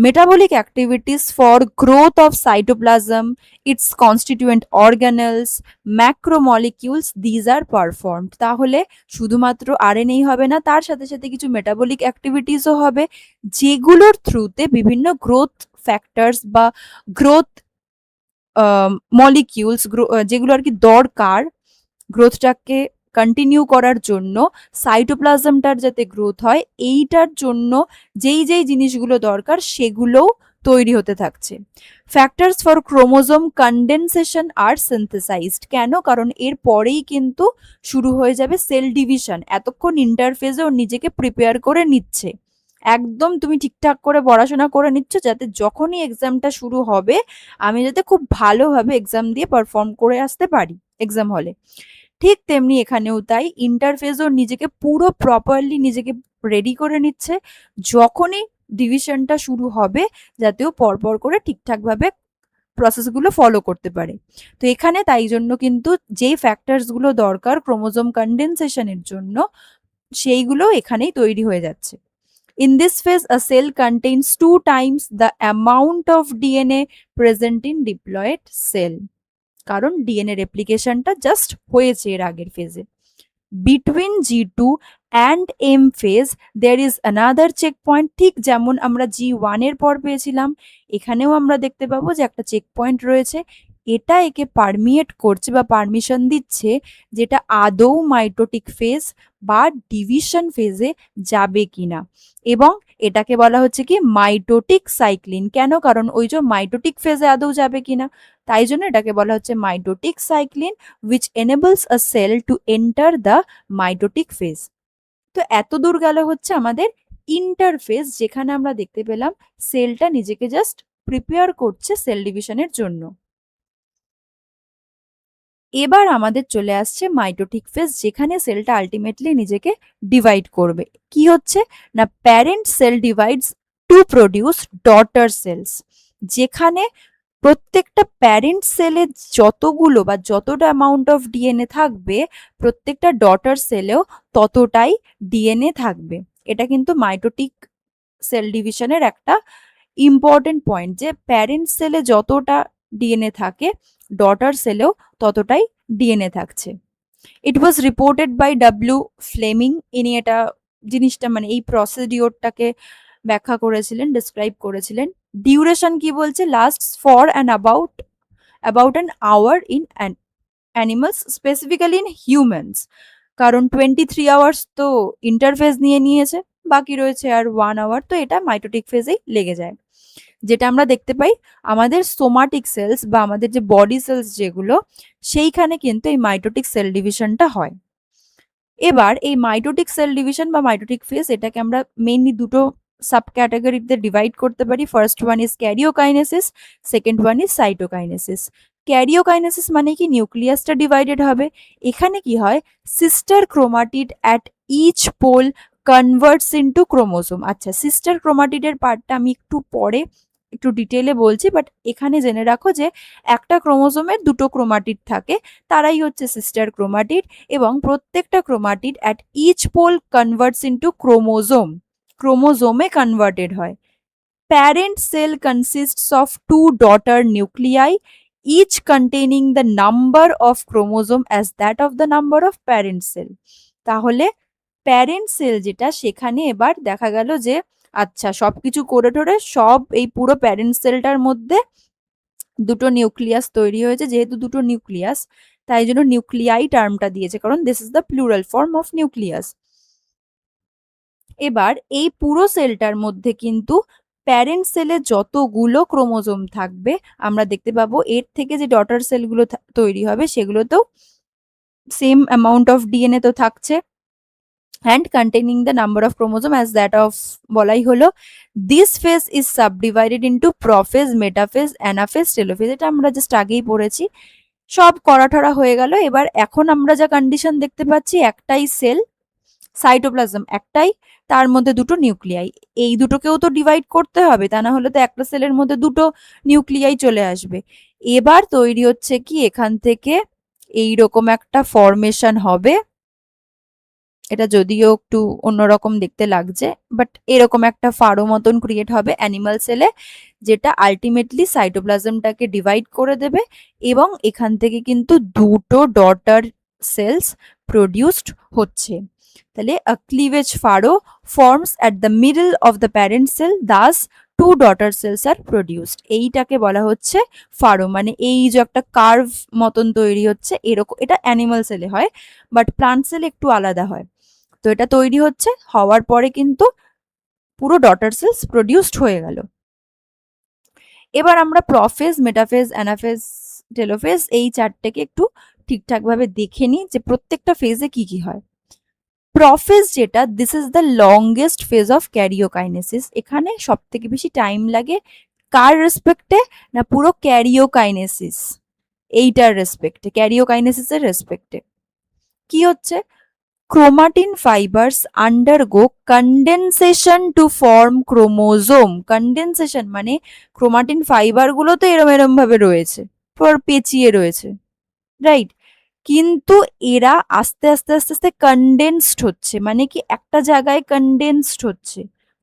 Metabolic activities for growth of cytoplasm, its constituent organelles, macromolecules, these are performed। তাহলে শুধুমাত্র আরএনএই হবে না, তার সাথে সাথে কিছু মেটাবলিক অ্যাক্টিভিটিসও হবে, যেগুলোর থ্রুতে বিভিন্ন গ্রোথ ফ্যাক্টরস বা গ্রোথ মলিকিউলস, যেগুলো আর কি দরকার গ্রোথটাকে কন্টিনিউ করার জন্য, সাইটোপ্লাজমটার যাতে গ্রোথ হয় এইটার জন্য যেই যেই জিনিসগুলো দরকার সেগুলোও তৈরি হতে থাকছে। Factors for chromosome condensation are synthesized. কেন? কারণ এর পরেই কিন্তু শুরু হয়ে যাবে সেল ডিভিশন, এতক্ষণ ইন্টারফেজেও নিজেকে প্রিপেয়ার করে নিচ্ছে, একদম তুমি ঠিকঠাক করে পড়াশোনা করে নিচ্ছ যাতে যখনই এক্সামটা শুরু হবে আমি যাতে খুব ভালোভাবে এক্সাম দিয়ে পারফর্ম করে আসতে পারি এক্সাম হলে। ঠিক তেমনি এখানেও তাই, ইন্টারফেসও নিজেকে পুরো প্রপারলি নিজেকে রেডি করে নিচ্ছে, যখনই ডিভিশনটা শুরু হবে যাতেও পরপর করে ঠিকঠাকভাবে প্রসেসগুলো ফলো করতে পারে। তো এখানে তাই জন্য কিন্তু যেই ফ্যাক্টরসগুলো দরকার ক্রোমোজোম কন্ডেনসেশনের জন্য সেইগুলো এখানেই তৈরি হয়ে যাচ্ছে। In this phase, a cell contains 2 times the amount of DNA present in diploid cell, কারণ ডিএনএ রেপ্লিকেশনটা জাস্ট হয়েছে এর আগের ফেজে। Between G2 and M phase there is another check point. ঠিক যেমন আমরা G1 এর পর পেয়েছিলাম, এখানেও আমরা দেখতে পাবো যে একটা চেক পয়েন্ট রয়েছে, এটা একে পারমিয়েট করছে বা পারমিশন দিচ্ছে যেটা আদৌ মাইটোটিক ফেজ বা ডিভিশন ফেজে যাবে কিনা, এবং এটাকে বলা হচ্ছে কি মাইটোটিক সাইক্লিন। কেন? কারণ ওই যে মাইটোটিক ফেজে আদৌ যাবে কিনা, তাই জন্য এটাকে বলা হচ্ছে mitotic cyclin, which enables a cell to enter the mitotic phase. তো এত দূর গেল হচ্ছে আমাদের ইন্টারফেজ, যেখানে আমরা দেখতে পেলাম সেলটা নিজেকে জাস্ট প্রিপেয়ার করছে সেল ডিভিশনের জন্য। এবার আমাদের চলে আসছে মাইটোটিক ফেজ, যেখানে সেলটা আলটিমেটলি নিজেকে ডিভাইড করবে। কি হচ্ছে না, parent cell divides to produce daughter cells, যেখানে প্রত্যেকটা প্যারেন্ট সেলে যতগুলো বা যতটা অ্যামাউন্ট অফ ডিএনএ থাকবে, প্রত্যেকটা ডটার সেলেও ততটাই ডিএনএ থাকবে। এটা কিন্তু মাইটোটিক সেল ডিভিশনের একটা ইম্পর্টেন্ট পয়েন্ট, যে প্যারেন্ট সেলে যতটা ডিএনএ থাকে, ডটার সেলেও ততটাই ডিএনএ থাকছে। ইট ওয়াজ রিপোর্টেড বাই ডাব্লিউ ফ্লেমিং, ইনি এটা জিনিসটা মানে এই প্রসিডিওরটাকে ব্যাখ্যা করেছিলেন, ডিসক্রাইব করেছিলেন। ডিউরেশন কি বলছে, lasts for an about an hour in animals, specifically in humans, কারণ 23 আওয়ার্স তো ইন্টারফেজ নিয়ে নিয়েছে, বাকি রয়েছে আর 1 আওয়ার, তো এটা মাইটোটিক ফেজেই লেগে যায়। যেটা আমরা দেখতে পাই আমাদের সোমাটিক সেলস বা আমাদের যে বডি সেলস যেগুলো, সেইখানে কিন্তু এই মাইটোটিক সেল ডিভিশনটা হয়। এবার এই মাইটোটিক সেল ডিভিশন বা মাইটোটিক ফেজ, এটাকে আমরা মেইনলি দুটো সাব ক্যাটাগরিতে ডিভাইড করতে পারি। First one is karyokinesis, second one is cytokinesis. Karyokinesis মানে কি, নিউক্লিয়াসটা ডিভাইডেড হবে। এখানে কি হয়, sister chromatid at each pole converts into chromosome. আচ্ছা, সিস্টার ক্রোমাটিডের পার্টটা আমি একটু পরে একটু ডিটেলে বলছি, বাট এখানে জেনে রাখো যে একটা ক্রোমোজোমের দুটো ক্রোমাটিড থাকে, তারাই হচ্ছে সিস্টার ক্রোমাটিড, এবং প্রত্যেকটা chromatid at each pole converts into ক্রোমোজোমে কনভার্টেড হয়। Parent cell consists of two daughter nuclei, each containing the number of chromosome as that of the number of parent cell. তাহলে প্যারেন্ট সেল যেটা, সেখানে এবার দেখা গেল যে আচ্ছা সবকিছু করে টোরে সব এই পুরো প্যারেন্ট সেলটার মধ্যে দুটো নিউক্লিয়াস তৈরি হয়েছে। যেহেতু দুটো নিউক্লিয়াস, তাই জন্য নিউক্লিয়াই টার্মটা দিয়েছে, কারণ this is the plural form of nucleus. এবার এই পুরো সেলটার মধ্যে কিন্তু প্যারেন্ট সেলে যতগুলো ক্রোমোজোম থাকবে, আমরা দেখতে পাবো এর থেকে যে ডটার সেলগুলো তৈরি হবে, সেগুলোতেও সেম অ্যামাউন্ট অফ ডিএনএ তো থাকছে, and containing the number of chromosome as that of বলাই হলো। this phase is subdivided into prophase, metaphase, anaphase, telophase। এটা আমরা জাস্ট আগেই পড়েছি। সব করা ঠরা হয়ে গেল। এবার এখন আমরা যা কন্ডিশন দেখতে পাচ্ছি, একটাই সেল, সাইটোপ্লাজম একটাই, তার মধ্যে দুটো নিউক্লিয়াই। এই দুটোকেও তো ডিভাইড করতে হবে, তা না হলে তো একটা সেলের মধ্যে দুটো নিউক্লিয়াই চলে আসবে। এবার তৈরি হচ্ছে কি, এখান থেকে এইরকম একটা ফরমেশন হবে। এটা যদিও একটু অন্যরকম দেখতে লাগছে, বাট এরকম একটা ফাড়ো মতন ক্রিয়েট হবে অ্যানিমাল সেলে, যেটা আলটিমেটলি সাইটোপ্লাজমটাকে ডিভাইড করে দেবে, এবং এখান থেকে কিন্তু দুটো ডটার সেলস প্রডিউসড হচ্ছে। তাহলে a cleavage furrow forms at the middle of the parent cell, thus two daughter cells are produced. এইটাকে বলা হচ্ছে ফাড়ো, মানে এই যে একটা কার্ভ মতন তৈরি হচ্ছে এরকম, এটা অ্যানিমাল সেলে হয়, বাট প্লান্ট সেলে একটু আলাদা হয়। তো এটা তৈরি হচ্ছে, হওয়ার পরে কিন্তু পুরো ডটার সেলস প্রডিউসড হয়ে গেল। এবার আমরা প্রফেজ, মেটাফেজ, অ্যানাফেজ, টেলোফেজ এই চারটেকে একটু ঠিকঠাকভাবে দেখে নিই যে প্রত্যেকটা ফেজে কি কি হয়। প্রফেজ যেটা, this is the longest phase of karyokinesis. এখানে সব থেকে বেশি টাইম লাগে কার রেসপেক্টে, না পুরো ক্যারিওকাইনেসিস এইটার রেসপেক্টে, ক্যারিওকাইনেসিসের রেসপেক্টে। কি হচ্ছে, chromatin fibers undergo condensation to form chromosome। Condensation মানে ক্রোমাটিন ফাইবার গুলো তো এরম এরম ভাবে রয়েছে, পর পেঁচিয়ে রয়েছে, রাইট, কিন্তু এরা আস্তে আস্তে আস্তে আস্তে কন্ডেন্সড হচ্ছে, মানে কি একটা জায়গায় কন্ডেন্সড হচ্ছে,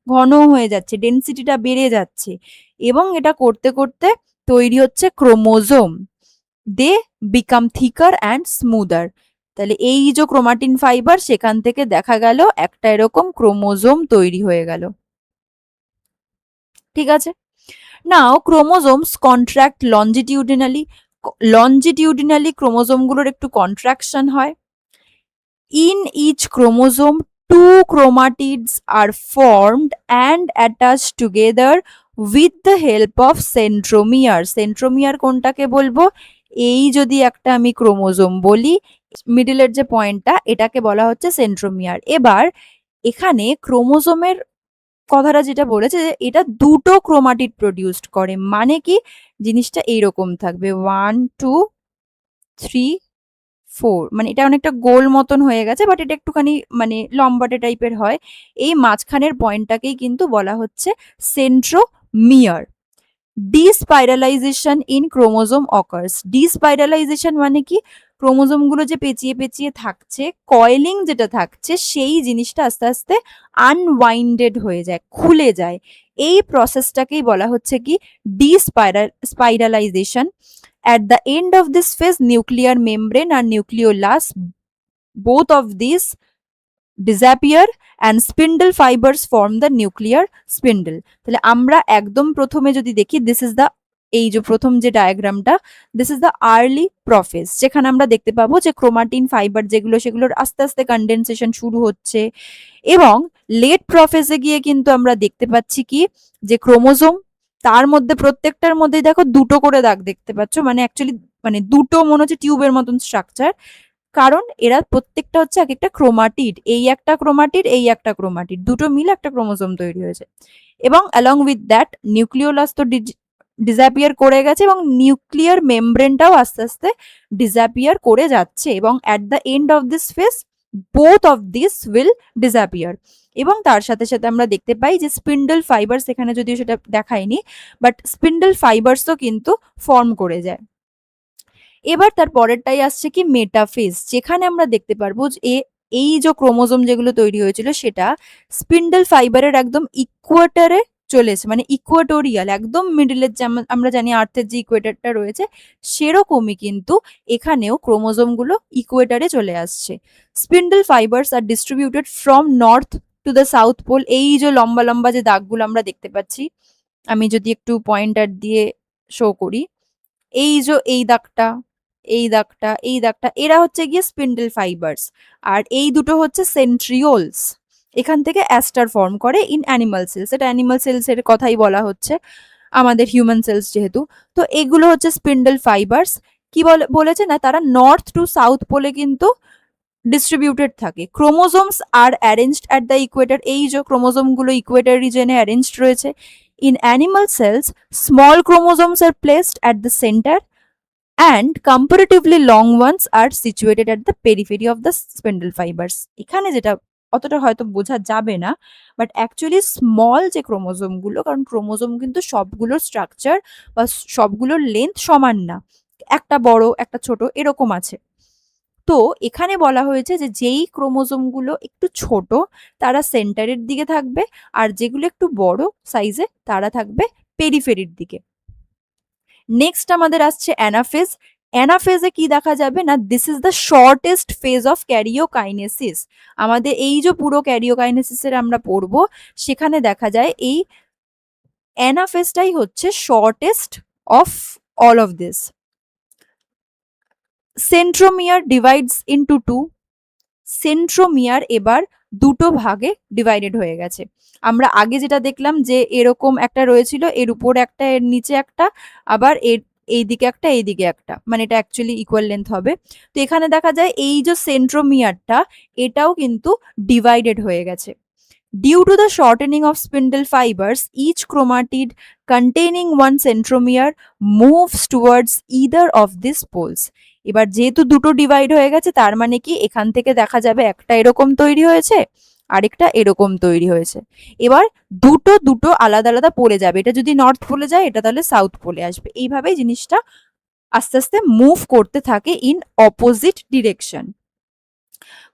ঘন হয়ে যাচ্ছে, ডেন্সিটিটা বেড়ে যাচ্ছে, এবং এটা করতে করতে তৈরি হচ্ছে chromosome. They become thicker and smoother. তাহলে এই যে ক্রোমাটিন ফাইবার, সেখান থেকে দেখা গেল একটা এরকম ক্রোমোজোম তৈরি হয়ে গেল। ঠিক আছে, নাও ক্রোমোজোমস কন্ট্রাক্ট লঞ্জিটিউডিনালি ক্রোমোজোমগুলোর একটু কন্ট্রাকশন হয়। In each chromosome two chromatids are formed and attached together with the help of centromere. Centromere কোনটাকে বলবো, এই যদি একটা আমি ক্রোমোজোম বলি, মিডলের যে পয়েন্টটা, এটাকে বলা হচ্ছে সেন্ট্রোমিয়ার। এবার এখানে ক্রোমোজোমের কথাটা যেটা বলেছে, যে এটা দুটো ক্রোমাটিড প্রডিউসড করে, মানে কি জিনিসটা এইরকম থাকবে 1 2 3 মানে এটা অনেকটা গোল মতন হয়ে গেছে, বাট এটা একটুখানি মানে লম্বাটে টাইপের হয়। এই মাঝখানের পয়েন্টটাকেই কিন্তু বলা হচ্ছে centromere. Despiralization in chromosome occurs. Despiralization মানে কি, ক্রোমোজোম গুলো যে পেঁচিয়ে পেঁচিয়ে থাকছে, কয়েলিং যেটা থাকছে, সেই জিনিসটা আস্তে আস্তে আনওয়াইন্ডেড হয়ে যায়, খুলে যায়। এই প্রসেসটাকেই বলা হচ্ছে কি ডিস্পাইরালাইজেশন। At the end of this phase, nuclear membrane and nucleolus, both of these disappear and spindle fibers form the nuclear spindle. তাহলে আমরা একদম প্রথমে যদি দেখি, দিস ইজ দ্য, এই যে প্রথম যে ডায়াগ্রামটা, this is the early prophase, যেখানে আমরা দেখতে পাবো যে ক্রোমাটিন ফাইবার যেগুলো, সেগুলোর আস্তে আস্তে কন্ডেনসেশন শুরু হচ্ছে। এবং লেট প্রফেজে গিয়ে কিন্তু আমরা দেখতে পাচ্ছি কি, যে ক্রোমোজোম, তার মধ্যে প্রত্যেকটার মধ্যে দেখো দুটো করে দাগ দেখতে পাচ্ছ, মানে অ্যাকচুয়ালি মানে দুটো মনে হচ্ছে টিউবের মতন স্ট্রাকচার, কারণ এরা প্রত্যেকটা হচ্ছে এক একটা ক্রোমাটিড, এই একটা ক্রোমাটিড, এই একটা ক্রোমাটিড, দুটো মিলে একটা ক্রোমোজোম তৈরি হয়েছে। এবং অ্যালং উইথ দ্যাট নিউক্লিওলাস তো ডিসঅ্যাপিয়ার করে গেছে, এবং নিউক্লিয়ার মেমব্রেনটাও আস্তে আস্তে ডিসঅ্যাপিয়ার করে যাচ্ছে, এবং at the end of this phase both of this will disappear. এবং তার সাথে সাথে আমরা দেখতে পাই যে স্পিন্ডল ফাইবার্স, এখানে যদিও সেটা দেখায়নি, বাট স্পিন্ডল ফাইবার্সও কিন্তু ফর্ম করে যায়। এবার তার পরেরটাই আসছে কি মেটাফেজ, যেখানে আমরা দেখতে পারবো যে এই যে ক্রোমোজোম যেগুলো তৈরি হয়েছিল সেটা স্পিন্ডল ফাইবারের একদম ইকুয়েটারে চলেছে, মানে ইকুয়েটোরিয়াল, একদম মিডলের, যেমন আমরা জানি আর্থের যে ইকুয়েটারটা রয়েছে, সেরকমই কিন্তু এখানেও ক্রোমোজোমগুলো ইকুয়েটারে চলে আসছে। Spindle fibres are distributed from north to the south pole. এই যে লম্বা লম্বা যে দাগগুলো আমরা দেখতে পাচ্ছি, আমি যদি একটু পয়েন্টার দিয়ে শো করি, এই যে এই দাগটা, এই দাগটা, এই দাগটা, এরা হচ্ছে গিয়ে স্পিন্ডল ফাইবার্স। আর এই দুটো হচ্ছে সেন্ট্রিওলস, এখান থেকে অ্যাস্টার ফর্ম করে ইন অ্যানিমাল সেলস। এটা অ্যানিমাল সেলস এর কথাই বলা হচ্ছে, আমাদের হিউম্যান সেলস যেহেতু। তো এগুলো হচ্ছে স্পিন্ডল ফাইবার্স। কি বলেছে না, তারা নর্থ টু সাউথ পোলে কিন্তু ডিস্ট্রিবিউটেড থাকে। Chromosomes are arranged at the equator. এই যে ক্রোমোজোম গুলো ইকুয়েটার রিজনে অ্যারেঞ্জড রয়েছে। In animal cells small chromosomes are placed at the centre and comparatively long ones are situated at the periphery of the spindle fibers. এখানে যেটা অতটা হয়তো বোঝা যাবে না, বাট অ্যাকচুয়ালি স্মল যে ক্রোমোজোম গুলো, কারণ ক্রোমোজোম কিন্তু সবগুলোর স্ট্রাকচার বা সবগুলোর লেন্থ সমান না, একটা বড় একটা ছোট এরকম আছে। তো এখানে বলা হয়েছে যে যেই ক্রোমোজোম গুলো একটু ছোট তারা সেন্টারের দিকে থাকবে, আর যেগুলো একটু বড় সাইজে তারা থাকবে পেরিফেরির দিকে। নেক্সট আমাদের আসছে অ্যানাফেজ। অ্যানাফেজে কি দেখা যাবে না, this is the shortest phase of karyokinesis. আমাদের এই যে পুরো ক্যারিওকাইনেসিসের আমরা পড়বো, সেখানে দেখা যায় এই অ্যানাফেজটাই হচ্ছে shortest of all of this. Centromere divides into two. Centromere এবার দুটো ভাগে ডিভাইডেড হয়ে গেছে। আমরা আগে যেটা দেখলাম যে এরকম একটা রয়েছিল, এর উপরে একটা, এর নিচে একটা, আবার এর এইদিকে একটা, এইদিকে একটা, মানে এটা অ্যাকচুয়ালি ইকুয়াল লেন্থ হবে। তো এখানে দেখা যায় এই যে সেন্ট্রোমিয়ারটা, এটাও কিন্তু ডিভাইডেড হয়ে গেছে। Due to the shortening of spindle fibers, each chromatid containing one centromere moves towards either of these poles. এবার যেহেতু দুটো ডিভাইড হয়ে গেছে, তার মানে কি এখান থেকে দেখা যাবে একটা এরকম তৈরি হয়েছে, আরেকটা এরকম তৈরি হয়েছে। এবার দুটো দুটো আলাদা আলাদা পোলে যাবে, এটা যদি নর্থ পোলে যায়, এটা তাহলে সাউথ পোলে আসবে। এইভাবেই জিনিসটা আস্তে আস্তে মুভ করতে থাকে in opposite direction.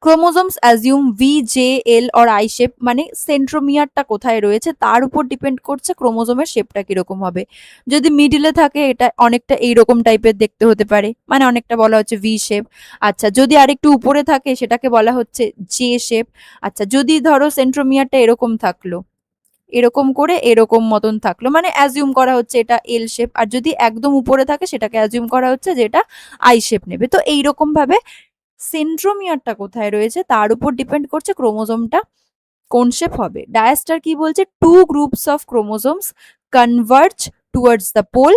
Chromosomes assume V, J, L or I shape, মানে সেন্ট্রোমিয়ারটা কোথায় রয়েছে তার উপর ডিপেন্ড করছে ক্রোমোজোমের শেপটা কিরকম হবে। যদি মিডিলে থাকে এটা অনেকটা এইরকম টাইপের দেখতে হতে পারে, মানে অনেকটা বলা হচ্ছে ভি শেপ। আচ্ছা, যদি আরেকটু উপরে থাকে সেটাকে বলা হচ্ছে জে শেপ। আচ্ছা, যদি ধরো সেন্ট্রোমিয়ারটা এরকম থাকলো, এরকম করে এরকম মতন থাকলো, মানে অ্যাজিউম করা হচ্ছে এটা এল শেপ। আর যদি একদম উপরে থাকে সেটাকে অ্যাজিউম করা হচ্ছে যে এটা আই শেপ নেবে। তো এইরকম ভাবে সেন্ট্রোমিয়ারটা কোথায় রয়েছে তার উপর ডিপেন্ড করছে ক্রোমোজোমটা কোন শেপ হবে। ডায়াস্টার কি বলছে, two groups of chromosomes converge towards the pole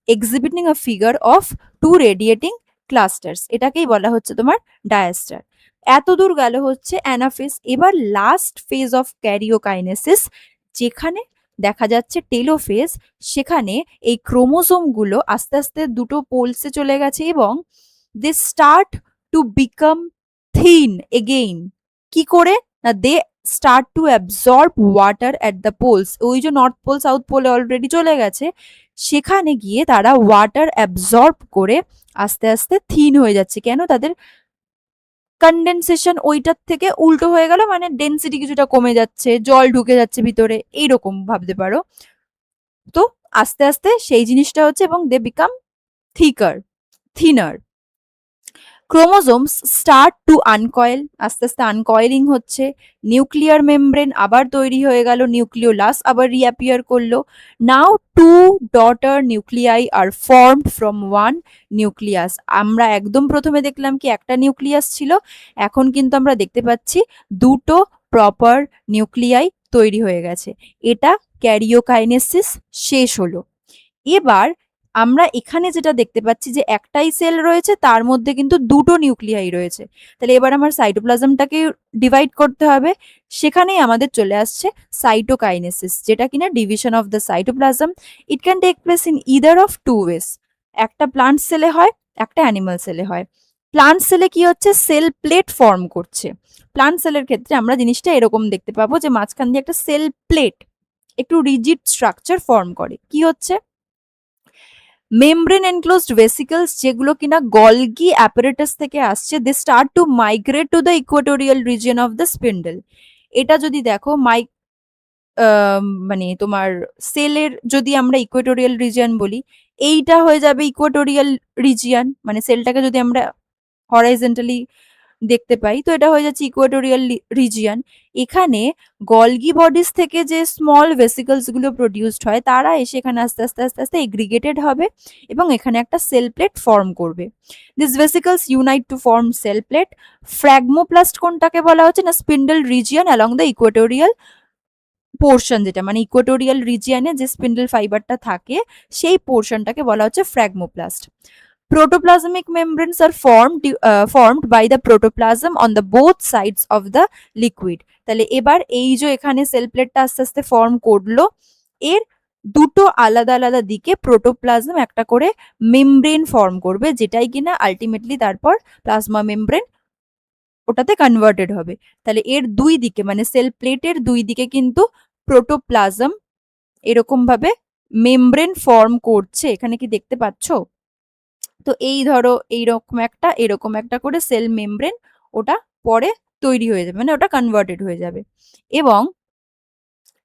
exhibiting a figure of two radiating clusters, এটাকেই বলা হচ্ছে তোমার ডায়াস্টার। এতদূর গেল হচ্ছে অ্যানাফেজ। এবার লাস্ট ফেজ অফ ক্যারিওকাইনেসিস, যেখানে দেখা যাচ্ছে টেলোফেজ, সেখানে এই ক্রোমোজোমগুলো আস্তে আস্তে দুটো পোলসে চলে গেছে এবং they start to become thin again. কি করে না, they start to absorb water at the poles. ওই যে নর্থ পোল সাউথ পোলে অলরেডি চলে গেছে, সেখানে গিয়ে তারা ওয়াটার অ্যাবজর্ব করে আস্তে আস্তে থিন হয়ে যাচ্ছে। কেন? তাদের কন্ডেনসেশন ওইটার থেকে উল্টো হয়ে গেল, মানে ডেন্সিটি কিছুটা কমে যাচ্ছে, জল ঢুকে যাচ্ছে ভিতরে, এইরকম ভাবতে পারো। তো আস্তে আস্তে সেই জিনিসটা হচ্ছে, এবং they become thinner. Chromosomes start to uncoil, আস্তে আস্তে আনকয়েলিং হচ্ছে। নিউক্লিয়ার মেমব্রেন আবার তৈরি হয়ে গেল, নিউক্লিওলাস আবার রিঅ্যাপিয়ার করলো। Now two daughter nuclei are formed from one nucleus. আমরা একদম প্রথমে দেখলাম কি একটা নিউক্লিয়াস ছিল, এখন কিন্তু আমরা দেখতে পাচ্ছি দুটো প্রপার নিউক্লিয়াই তৈরি হয়ে গেছে। এটা ক্যারিওকাইনেসিস শেষ হলো। এবার আমরা এখানে যেটা দেখতে পাচ্ছি যে একটাই সেল রয়েছে, তার মধ্যে কিন্তু দুটো নিউক্লিয়াই রয়েছে। তাহলে এবার আমার সাইটোপ্লাজমটাকে ডিভাইড করতে হবে। সেখানেই আমাদের চলে আসছে সাইটোকাইনেসিস, যেটা কিনা division of the cytoplasm. It can take place in either of two ways. একটা প্লান্ট সেলে হয়, একটা অ্যানিমাল সেলে হয়। প্লান্ট সেলে কি হচ্ছে, সেল প্লেট ফর্ম করছে। প্লান্ট সেলের ক্ষেত্রে আমরা জিনিসটা এরকম দেখতে পাবো যে মাঝখান দিয়ে একটা সেল প্লেট একটু রিজিড স্ট্রাকচার ফর্ম করে। কি হচ্ছে, মেমব্রেন এনক্লোজড ভেসিকলস, যেগুলো কিনা গলগি অ্যাপারেটাস থেকে আসছে, they start to migrate to the equatorial region of the spindle. এটা যদি দেখো মানে তোমার সেলের যদি আমরা ইকুয়েটোরিয়াল রিজিয়ন বলি, এইটা হয়ে যাবে ইকুয়েটোরিয়াল রিজিয়ন, মানে সেলটাকে যদি আমরা হরাইজন্টালি দেখতে পাই, তো এটা হয়ে যাচ্ছে ইকুয়েটোরিয়াল রিজিয়ন। এখানে গলগি বডিস থেকে যে স্মল ভেসিকলস গুলো প্রডিউসড হয়, তারা এসে এখানে আস্তে আস্তে আস্তে আস্তে এগ্রিগেটেড হবে এবং এখানে একটা সেল প্লেট ফর্ম করবে। This vesicles unite to form cell plate. Phragmoplast কোনটাকে বলা হচ্ছে না, spindle region along the equatorial portion, যেটা মানে ইকুয়েটোরিয়াল রিজিয়নে যে স্পিন্ডল ফাইবারটা থাকে সেই পোর্শনটাকে বলা হচ্ছে phragmoplast. Protoplasmic membranes are formed by the protoplasm on the both sides of the liquid. তাহলে এবার এই যে এখানে সেল প্লেটটা আস্তে আস্তে ফর্ম করলো, এর দুটো আলাদা আলাদা দিকে প্রোটোপ্লাজম একটা করে মেমব্রেন ফর্ম করবে, যেটাই কিনা আলটিমেটলি তারপর প্লাজমা মেমব্রেন ওটাতে কনভার্টেড হবে। তাহলে এর দুই দিকে মানে সেল প্লেটের দুই দিকে কিন্তু প্রোটোপ্লাজম এরকম ভাবে মেমব্রেন ফর্ম করছে, এখানে কি দেখতে পাচ্ছ? তো এই ধরো এরকম একটা করে সেল মেমব্রেন ওটা পরে তৈরি হয়ে যাবে, মানে ওটা কনভার্টেড হয়ে যাবে। এবং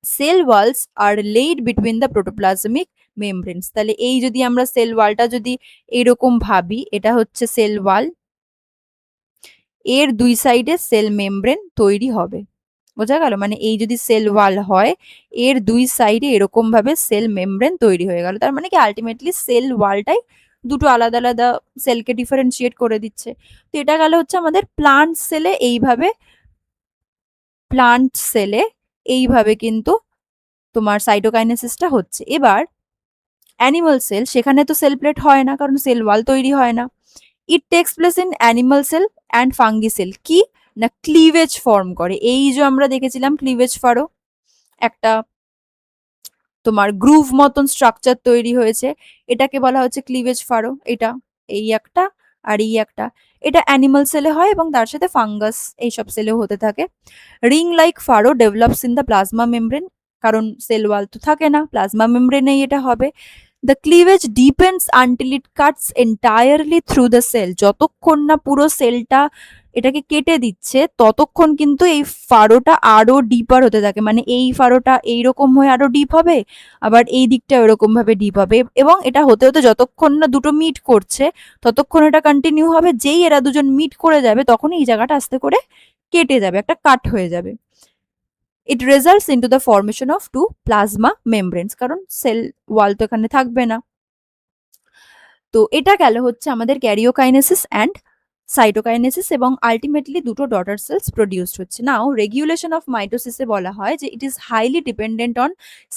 cell walls are laid between the protoplasmic membranes. তাহলে এই যদি আমরা সেল ওয়ালটা যদি এরকম ভাবি, এটা হচ্ছে সেল ওয়াল, এর দুই সাইডে সেল মেমব্রেন তৈরি হবে। বোঝা গেল? মানে এই যদি সেল ওয়াল হয়, এর দুই সাইডে এরকম ভাবে সেল মেমব্রেন তৈরি হয়ে গেল। তার মানে কি আলটিমেটলি সেল ওয়ালটাই দুটো আলাদা আলাদা সেলকে ডিফারেন্সিয়েট করে দিচ্ছে। তো এটা গেল হচ্ছে আমাদের প্লান্ট সেলে এইভাবে কিন্তু তোমার সাইটোকাইনেসিসটা হচ্ছে। এবার অ্যানিমাল সেল, সেখানে তো সেল প্লেট হয় না, কারণ সেল ওয়াল তৈরি হয় না। It takes place in animal cell and fungi cell. কি না, ক্লিভেজ ফর্ম করে। এই যে আমরা দেখেছিলাম ক্লিভেজ ফারো, একটা তোমার গ্রুভ মতন স্ট্রাকচার তৈরি হয়েছে, এটাকে বলা হচ্ছে ক্লিভেজ ফারো। এটা এই একটা আর এই একটা, এটা অ্যানিমাল সেলে হয় এবং তার সাথে ফাঙ্গাস এইসব সেলেও হতে থাকে। Ring like furrow develops in the plasma membrane, কারণ সেল ওয়াল তো থাকে না, প্লাজমা মেমব্রেনেই এটা হবে। The cleavage depends until it cuts entirely through the cell. যতক্ষণ না পুরো সেলটা এটাকে কেটে দিচ্ছে, ততক্ষণ কিন্তু এই ফারোটা আরো ডিপার হতে থাকে, মানে এই ফারোটা এইরকম হয়ে আরো ডিপ হবে, আবার এই দিকটা ওরকম ভাবে ডিপ হবে, এবং এটা হতে হতে যতক্ষণ না দুটো মিট করছে ততক্ষণ এটা কন্টিনিউ হবে। যেই এরা দুজন মিট করে যাবে, তখনই এই জায়গাটা আস্তে করে কেটে যাবে, একটা কাট হয়ে যাবে। It results into the formation of two plasma membranes, কারণ সেল ওয়াল তো এখানে থাকবে না। তো এটা গেল হচ্ছে আমাদের ক্যারিওকাইনেসিস অ্যান্ড সাইটোকাইনেসিস, এবং আলটিমেটলি দুটো ডটার সেলস প্রডিউসড হচ্ছে। নাও রেগুলেশন অফ মাইটোসিসে বলা হয় যে it is highly dependent on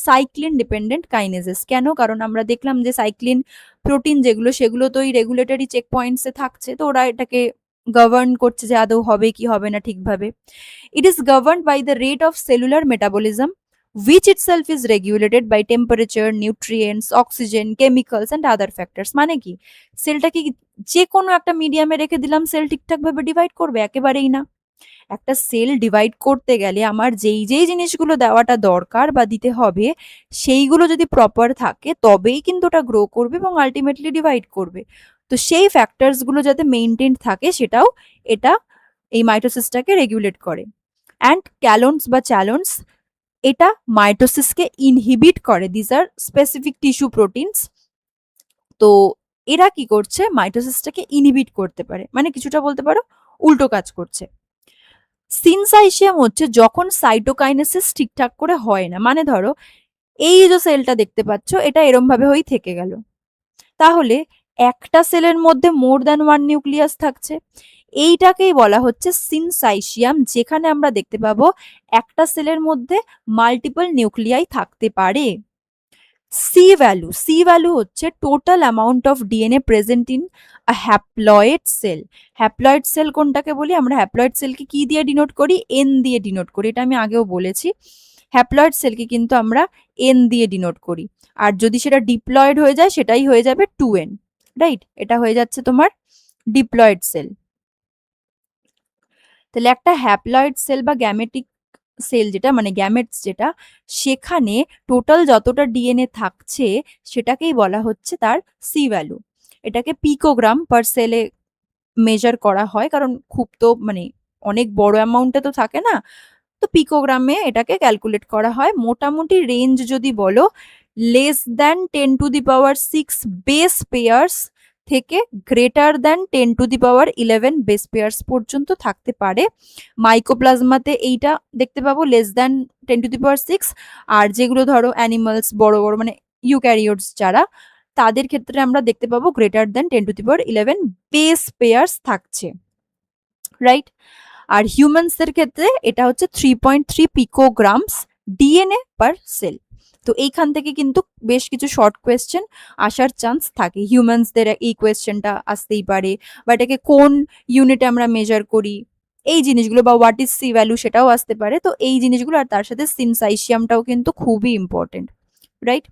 cyclin dependent kinesis. কেন? কারণ আমরা দেখলাম যে সাইক্লিন প্রোটিন যেগুলো, সেগুলো তো ওই রেগুলেটরি চেক পয়েন্টসে থাকছে, তো ওরা এটাকে গভর্ন করছে যে আদৌ হবে কি হবে না ঠিকভাবে। It is governed by the rate of cellular metabolism. which itself is regulated by temperature, nutrients, oxygen, chemicals and other factors. মানে কি, সেলটা কি যে কোনো একটা মিডিয়ামে রেখে দিলাম সেল ঠিকঠাক ভাবে ডিভাইড করবে? একেবারেই না। একটা সেল ডিভাইড করতে গেলে আমার যেই যেই জিনিসগুলো দেওয়াটা দরকার বা দিতে হবে সেইগুলো যদি প্রপার থাকে তবেই কিন্তু ওটা গ্রো করবে এবং আলটিমেটলি ডিভাইড করবে। তো সেই ফ্যাক্টরসগুলো যাতে মেনটেন থাকে সেটাও এটা এই মাইটোসিসটাকে রেগুলেট করে। অ্যান্ড ক্যালন্স বা চ্যালন্স এটা মাইটোসিসকে ইনহিবিট করে। This are specific tissue proteins. তো এরা কি করছে, মাইটোসিসটাকে ইনহিবিট করতে পারে, মানে কিছুটা বলতে পারো উল্টো কাজ করছে। সিনসাইশিয়াম হচ্ছে যখন সাইটোকাইনেসিস ঠিকঠাক করে হয় না, মানে ধরো এই যে সেলটা দেখতে পাচ্ছ এটা এরম ভাবে হয়েই থেকে গেল, তাহলে একটা সেলের মধ্যে মোর দ্যান ওয়ান নিউক্লিয়াস থাকছে, এইটাকেই বলা হচ্ছে সিনসাইশিয়াম, যেখানে আমরা দেখতে পাবো একটা সেলের মধ্যে মাল্টিপল নিউক্লিয়াই থাকতে পারে। সি ভ্যালু হচ্ছে total amount of DNA present in a haploid cell. Haploid cell কোনটাকে বলি আমরা? হ্যাপ্লয়েড সেলকে কি দিয়ে ডিনোট করি? এন দিয়ে ডিনোট করি, এটা আমি আগেও বলেছি। হ্যাপ্লয়েড সেলকে কিন্তু আমরা এন দিয়ে ডিনোট করি, আর যদি সেটা ডিপ্লয়েড হয়ে যায় সেটাই হয়ে যাবে 2n, রাইট? এটা হয়ে যাচ্ছে তোমার ডিপ্লয়েড সেল। তাহলে একটা হ্যাপ্লয়েড সেল বা গ্যামেটিক সেল যেটা, মানে গ্যামেটস যেটা, সেখানে টোটাল যতটা ডিএনএ থাকছে সেটাকেই বলা হচ্ছে তার সি ভ্যালু। এটাকে পিকোগ্রাম পার সেলে মেজার করা হয়, কারণ খুব তো মানে অনেক বড় অ্যামাউন্টে তো থাকে না, তো পিকোগ্রামে এটাকে ক্যালকুলেট করা হয়। মোটামুটি রেঞ্জ যদি বলো লেস দ্যান 10⁻6 বেস পেয়ার্স থেকে গ্রেটার দ্যান 10⁻11 বেস পেয়ার্স পর্যন্ত থাকতে পারে। মাইকোপ্লাজমাতে এইটা দেখতে পাবো লেস দ্যান 10⁻6, আর যেগুলো ধরো অ্যানিমালস বড় বড় মানে ইউক্যারিওটস যারা, তাদের ক্ষেত্রে আমরা দেখতে পাবো গ্রেটার দ্যান 10⁻11 বেস পেয়ার্স থাকছে, রাইট? আর হিউম্যানসের ক্ষেত্রে এটা হচ্ছে 3.3 পিকোগ্রামস ডিএনএ পার সেল। তো এইখান থেকে কিন্তু বেশ কিছু শর্ট কোয়েশ্চেন আসার চান্স থাকে। হিউম্যানসদের এই কোয়েশ্চেনটা আসতেই পারে, বা এটাকে কোন ইউনিটে আমরা মেজার করি, এই জিনিসগুলো, বা হোয়াট ইজ সি ভ্যালু সেটাও আসতে পারে। তো এই জিনিসগুলো, আর তার সাথে সিনসাইশিয়ামটাও কিন্তু খুবই important, right?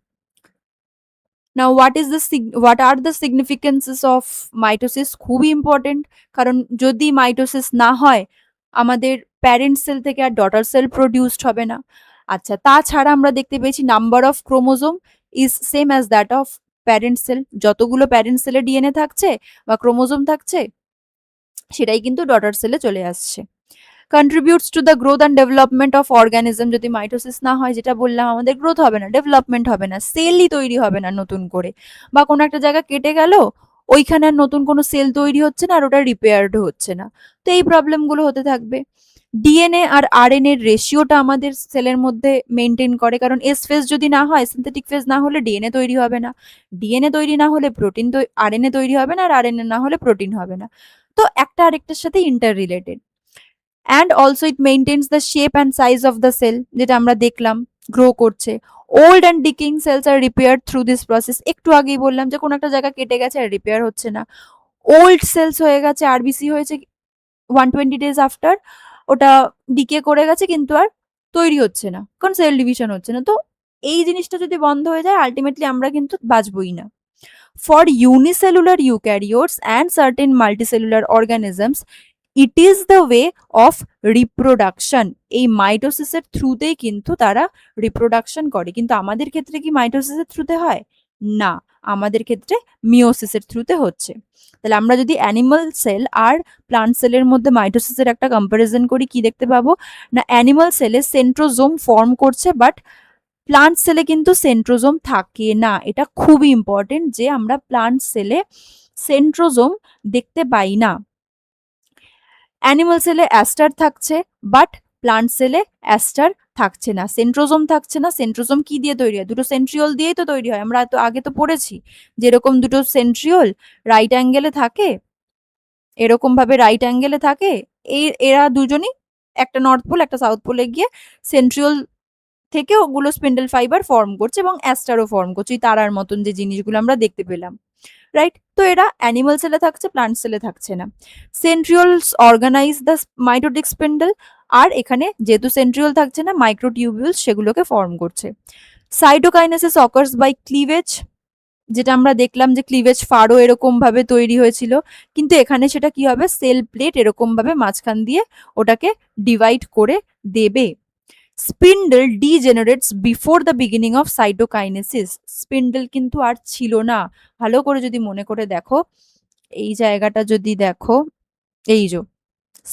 Now what are the significances of mitosis? খুবই ইম্পর্টেন্ট, কারণ যদি মাইটোসিস না হয় আমাদের প্যারেন্ট সেল থেকে আর ডটার সেল প্রডিউসড হবে না। আচ্ছা, তাছাড়া আমরা দেখতে পেয়েছি number of chromosome is same as that of parent cell. যতগুলো প্যারেন্ট সেলে ডিএনএ থাকছে বা ক্রোমোজোম থাকছে সেটাই কিন্তু ডটার সেলে চলে আসছে। Contributes to the growth and development of organism. যদি মাইটোসিস না হয়, যেটা বললাম, আমাদের গ্রোথ হবে না, ডেভেলপমেন্ট হবে না, সেলই তৈরি হবে না নতুন করে, বা কোনো একটা জায়গা কেটে গেল ওইখানে আর নতুন কোনো সেল তৈরি হচ্ছে না আর ওটা রিপেয়ার্ড হচ্ছে না, তো এই প্রবলেমগুলো হতে থাকবে। ডিএনএ আর আরএনএ এর রেশিওটা আমাদের সেলের মধ্যে মেনটেন করে, কারণ এস ফেজ যদি না হয়, সিনথেটিক ফেজ না হলে ডিএনএ তৈরি হবে না, ডিএনএ তৈরি না হলে প্রোটিন, আরএনএ তৈরি হবে না, আর আরএনএ না হলে প্রোটিন হবে না। তো একটা আরেকটার সাথে inter related. And also it maintains the shape and size of the cell, যেটা আমরা দেখলাম গ্রো করছে। Old and decaying cells are repair through this process. একটু আগেই বললাম যে কোনো একটা জায়গা কেটে গেছে আর রিপেয়ার হচ্ছে না, ওল্ড সেলস হয়ে গেছে, আরবিসি হয়েছে 120 days আফটার, ওটা ডিকে করে গেছে কিন্তু আর তৈরি হচ্ছে না, কারণ সেল ডিভিশন হচ্ছে না। তো এই জিনিসটা যদি বন্ধ হয়ে যায় আলটিমেটলি আমরা কিন্তু বাঁচবই না। For unicellular eukaryotes and certain multicellular organisms it is the way of reproduction. এই মাইটোসিসের থ্রুতেই কিন্তু তারা রিপ্রোডাকশন করে, কিন্তু আমাদের ক্ষেত্রে কি মাইটোসিসের থ্রুতে হয়? না, আমাদের ক্ষেত্রে মিওসিসের থ্রুতে হচ্ছে। তাহলে আমরা যদি অ্যানিমাল সেল আর প্লান্ট সেলের মধ্যে মাইটোসিসের একটা কম্পারিজন করি, কি দেখতে পাবো না, অ্যানিমাল সেলে সেন্ট্রোজোম ফর্ম করছে, বাট প্লান্ট সেলে কিন্তু সেন্ট্রোজোম থাকে না। এটা খুবই ইম্পর্টেন্ট যে আমরা প্লান্ট সেলে সেন্ট্রোজোম দেখতে পাই না। অ্যানিমাল সেলে অ্যাস্টার থাকছে, বাট প্লান্ট সেলে অ্যাস্টার থাকছে না, সেন্ট্রোজোম থাকছে না। সেন্ট্রোজোম কি দিয়ে তৈরি হয়? দুটো সেন্ট্রিওল দিয়েই তো তৈরি হয়, আমরা তো আগে তো পড়েছি যেরকম দুটো সেন্ট্রিওল রাইট অ্যাঙ্গেলে থাকে, এরকম ভাবে রাইট অ্যাঙ্গেলে থাকে, এরা দুজনই একটা নর্থ পোল একটা সাউথ পোলে গিয়ে সেন্ট্রিওল থেকে ওগুলো স্পিন্ডল ফাইবার ফর্ম করছে এবং অ্যাস্টারও ফর্ম করছে, এই তারার মতন যে জিনিসগুলো আমরা দেখতে পেলাম, রাইট? তো এরা অ্যানিমাল সেলে থাকছে, প্লান্ট সেলে থাকছে না। Centrioles organise the mitotic spindle, আর এখানে যেহেতু সেন্ট্রিওল থাকছে না, মাইক্রোটিউবিউলস সেগুলোকে ফর্ম করছে। সাইটোকাইনেসিস অকার্স বাই ক্লিভেজ, যেটা আমরা দেখলাম যে ক্লিভেজ ফারো এরকম ভাবে তৈরি হয়েছিল, কিন্তু এখানে সেটা কি হবে, সেল প্লেট এরকম ভাবে মাঝখান দিয়ে ওটাকে ডিভাইড করে দেবে। Spindle degenerates before the beginning of cytokinesis. Spindle কিন্তু আর ছিল না, ভালো করে যদি মনে করে দেখো, এই জায়গাটা যদি দেখো, এই যে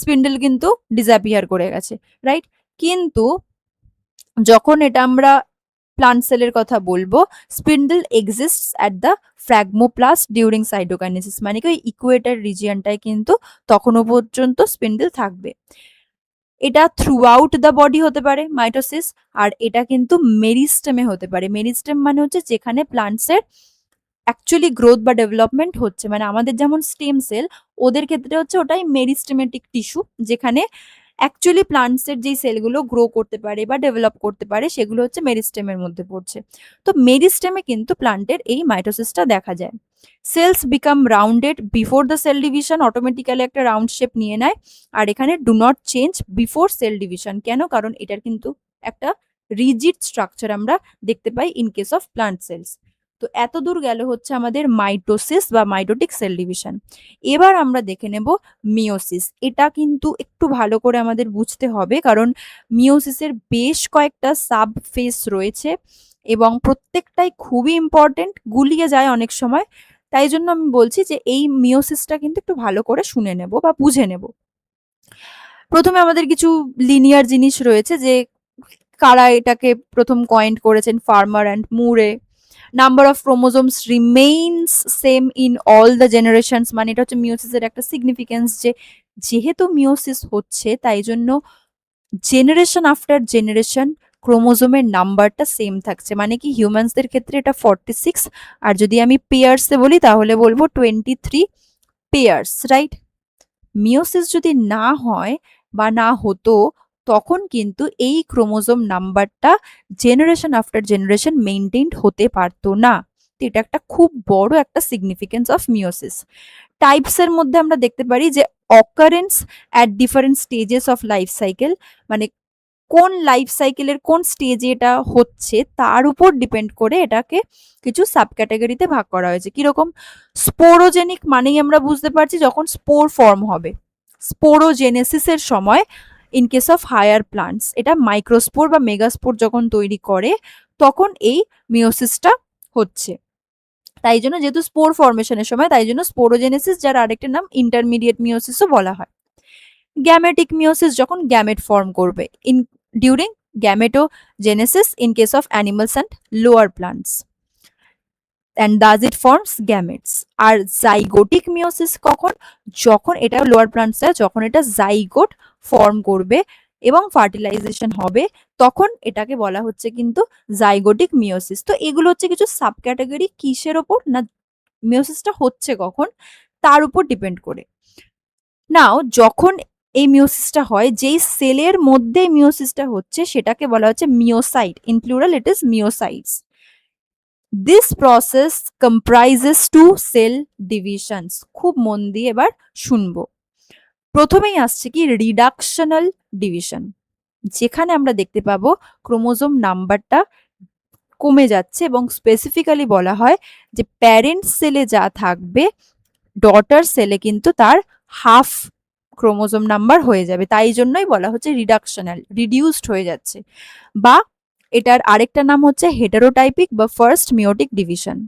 স্পিন্ডল কিন্তু ডিসঅ্যাপিয়ার করে গেছে, রাইট? কিন্তু যখন এটা আমরা প্লান্ট সেলের কথা বলবো, spindle exists at the phragmoplast during cytokinesis, মানে কি ওই ইকুয়েটার রিজিয়নটায় কিন্তু তখনও পর্যন্ত স্পিন্ডল থাকবে। এটা থ্রু আউট দ্য বডি হতে পারে মাইটোসিস, আর এটা কিন্তু মেরিস্টেমে হতে পারে। মেরিস্টেম মানে হচ্ছে যেখানে প্লান্টসের অ্যাকচুয়ালি গ্রোথ বা ডেভেলপমেন্ট হচ্ছে, মানে আমাদের যেমন স্টেম সেল, ওদের ক্ষেত্রে হচ্ছে ওটাই মেরিস্টেমেটিক টিস্যু, যেখানে অ্যাকচুয়ালি প্লান্টসের যেই সেলগুলো গ্রো করতে পারে বা ডেভেলপ করতে পারে সেগুলো হচ্ছে মেরিস্টেমের মধ্যে পড়ছে। তো মেরিস্টেমে কিন্তু প্লান্টের এই মাইটোসিসটা দেখা যায়। Cells become rounded before the cell division, automatically একটা রাউন্ড শেপ নিয়ে নেয়। আর এখানে do not change before cell division, কেন? কারণ এটার কিন্তু একটা রিজিড স্ট্রাকচার আমরা দেখতে পাই in case of plant cells. তো এত দূর গেল হচ্ছে আমাদের মাইটোসিস বা মাইটোটিক সেল ডিভিশন। এবার আমরা দেখে নেব মিওসিস। এটা কিন্তু একটু ভালো করে আমাদের বুঝতে হবে, কারণ মিওসিসের বেশ কয়েকটা সাব ফেস রয়েছে এবং প্রত্যেকটাই খুবই ইম্পর্টেন্ট, গুলিয়ে যায় অনেক সময়। তাই জন্য আমি বলছি যে এই মিওসিসটা কিন্তু একটু ভালো করে শুনে নেব বা বুঝে নেব। প্রথমে আমাদের কিছু লিনিয়ার জিনিস রয়েছে, যে কারা এটাকে প্রথম কয়েন্ট করেছেন, Farmer and Moore. Number of chromosomes remains same in all the generations, মানে এটা হচ্ছে মিওসিসের একটা সিগনিফিকেন্স, যে যেহেতু মিওসিস হচ্ছে তাই জন্য জেনারেশন আফটার জেনারেশন ক্রোমোজোমের নাম্বারটা সেম থাকছে, মানে কি হিউম্যানসদের ক্ষেত্রে এটা 46, আর যদি আমি পেয়ার্সে বলি তাহলে বলবো 23 পেয়ার্স, রাইট? মিওসিস যদি না হয় বা না হতো, তখন কিন্তু এই ক্রোমোজোম নাম্বারটা জেনারেশন আফটার জেনারেশন মেনটেইনড হতে পারতো না। তো এটা একটা খুব বড় একটা সিগনিফিকেন্স অফ মিওসিস। টাইপস এর মধ্যে আমরা দেখতে পারি যে occurrence at different stages of life cycle, মানে কোন লাইফ সাইকেলের কোন স্টেজে এটা হচ্ছে তার উপর ডিপেন্ড করে এটাকে কিছু সাব ক্যাটাগরিতে ভাগ করা হয়েছে। কিরকম? স্পোরোজেনিক মানেই আমরা বুঝতে পারছি যখন স্পোর ফর্ম হবে। স্পোরোজেনেসিসের সময় in case of higher plants, এটা মাইক্রোস্পোর বা মেগাস্পোর যখন তৈরি করে তখন এই মিওসিসটা হচ্ছে। তাই জন্য যেহেতু স্পোর ফর্মেশনের সময়, তাই জন্য স্পোরোজেনেসিস, যার আরেকটা নাম ইন্টারমিডিয়েট মিওসিসও বলা হয়। গ্যামেটিক মিওসিস যখন গ্যামেট ফর্ম করবে, in during gametogenesis in case of animals and lower plants, and thus it forms gametes. আর জাইগোটিক মিওসিস কখন? যখন এটা লোয়ার প্লান্টসে, যখন এটা জাইগোট ফর্ম করবে এবং ফার্টিলাইজেশন হবে, তখন এটাকে বলা হচ্ছে কিন্তু জাইগোটিক মিওসিস। তো এগুলো হচ্ছে কিছু সাব ক্যাটাগরি, কিসের ওপর না, মিওসিসটা হচ্ছে কখন তার উপর ডিপেন্ড করে। নাও যখন এই মিওসিসটা হয়, যেই সেলের মধ্যে মিওসিসটা হচ্ছে সেটাকে বলা হচ্ছে meiocyte, in plural it is meiocytes. This process comprises two cell divisions. খুব মন দিয়ে এবার শুনবো। প্রথমেই আসছে কি রিডাকশনাল ডিভিশন, যেখানে আমরা দেখতে পাবো ক্রোমোজোম নাম্বারটা কমে যাচ্ছে এবং স্পেসিফিক্যালি বলা হয় যে প্যারেন্ট সেলে যা থাকবে ডটার সেলে কিন্তু তার হাফ ক্রোমোজোম নাম্বার হয়ে যাবে, তাই জন্যই বলা হচ্ছে রিডাকশনাল, রিডিউসড হয়ে যাচ্ছে। বা এটার আরেকটা নাম হচ্ছে হেটারোটাইপিক বা ফার্স্ট মিওটিক ডিভিশন।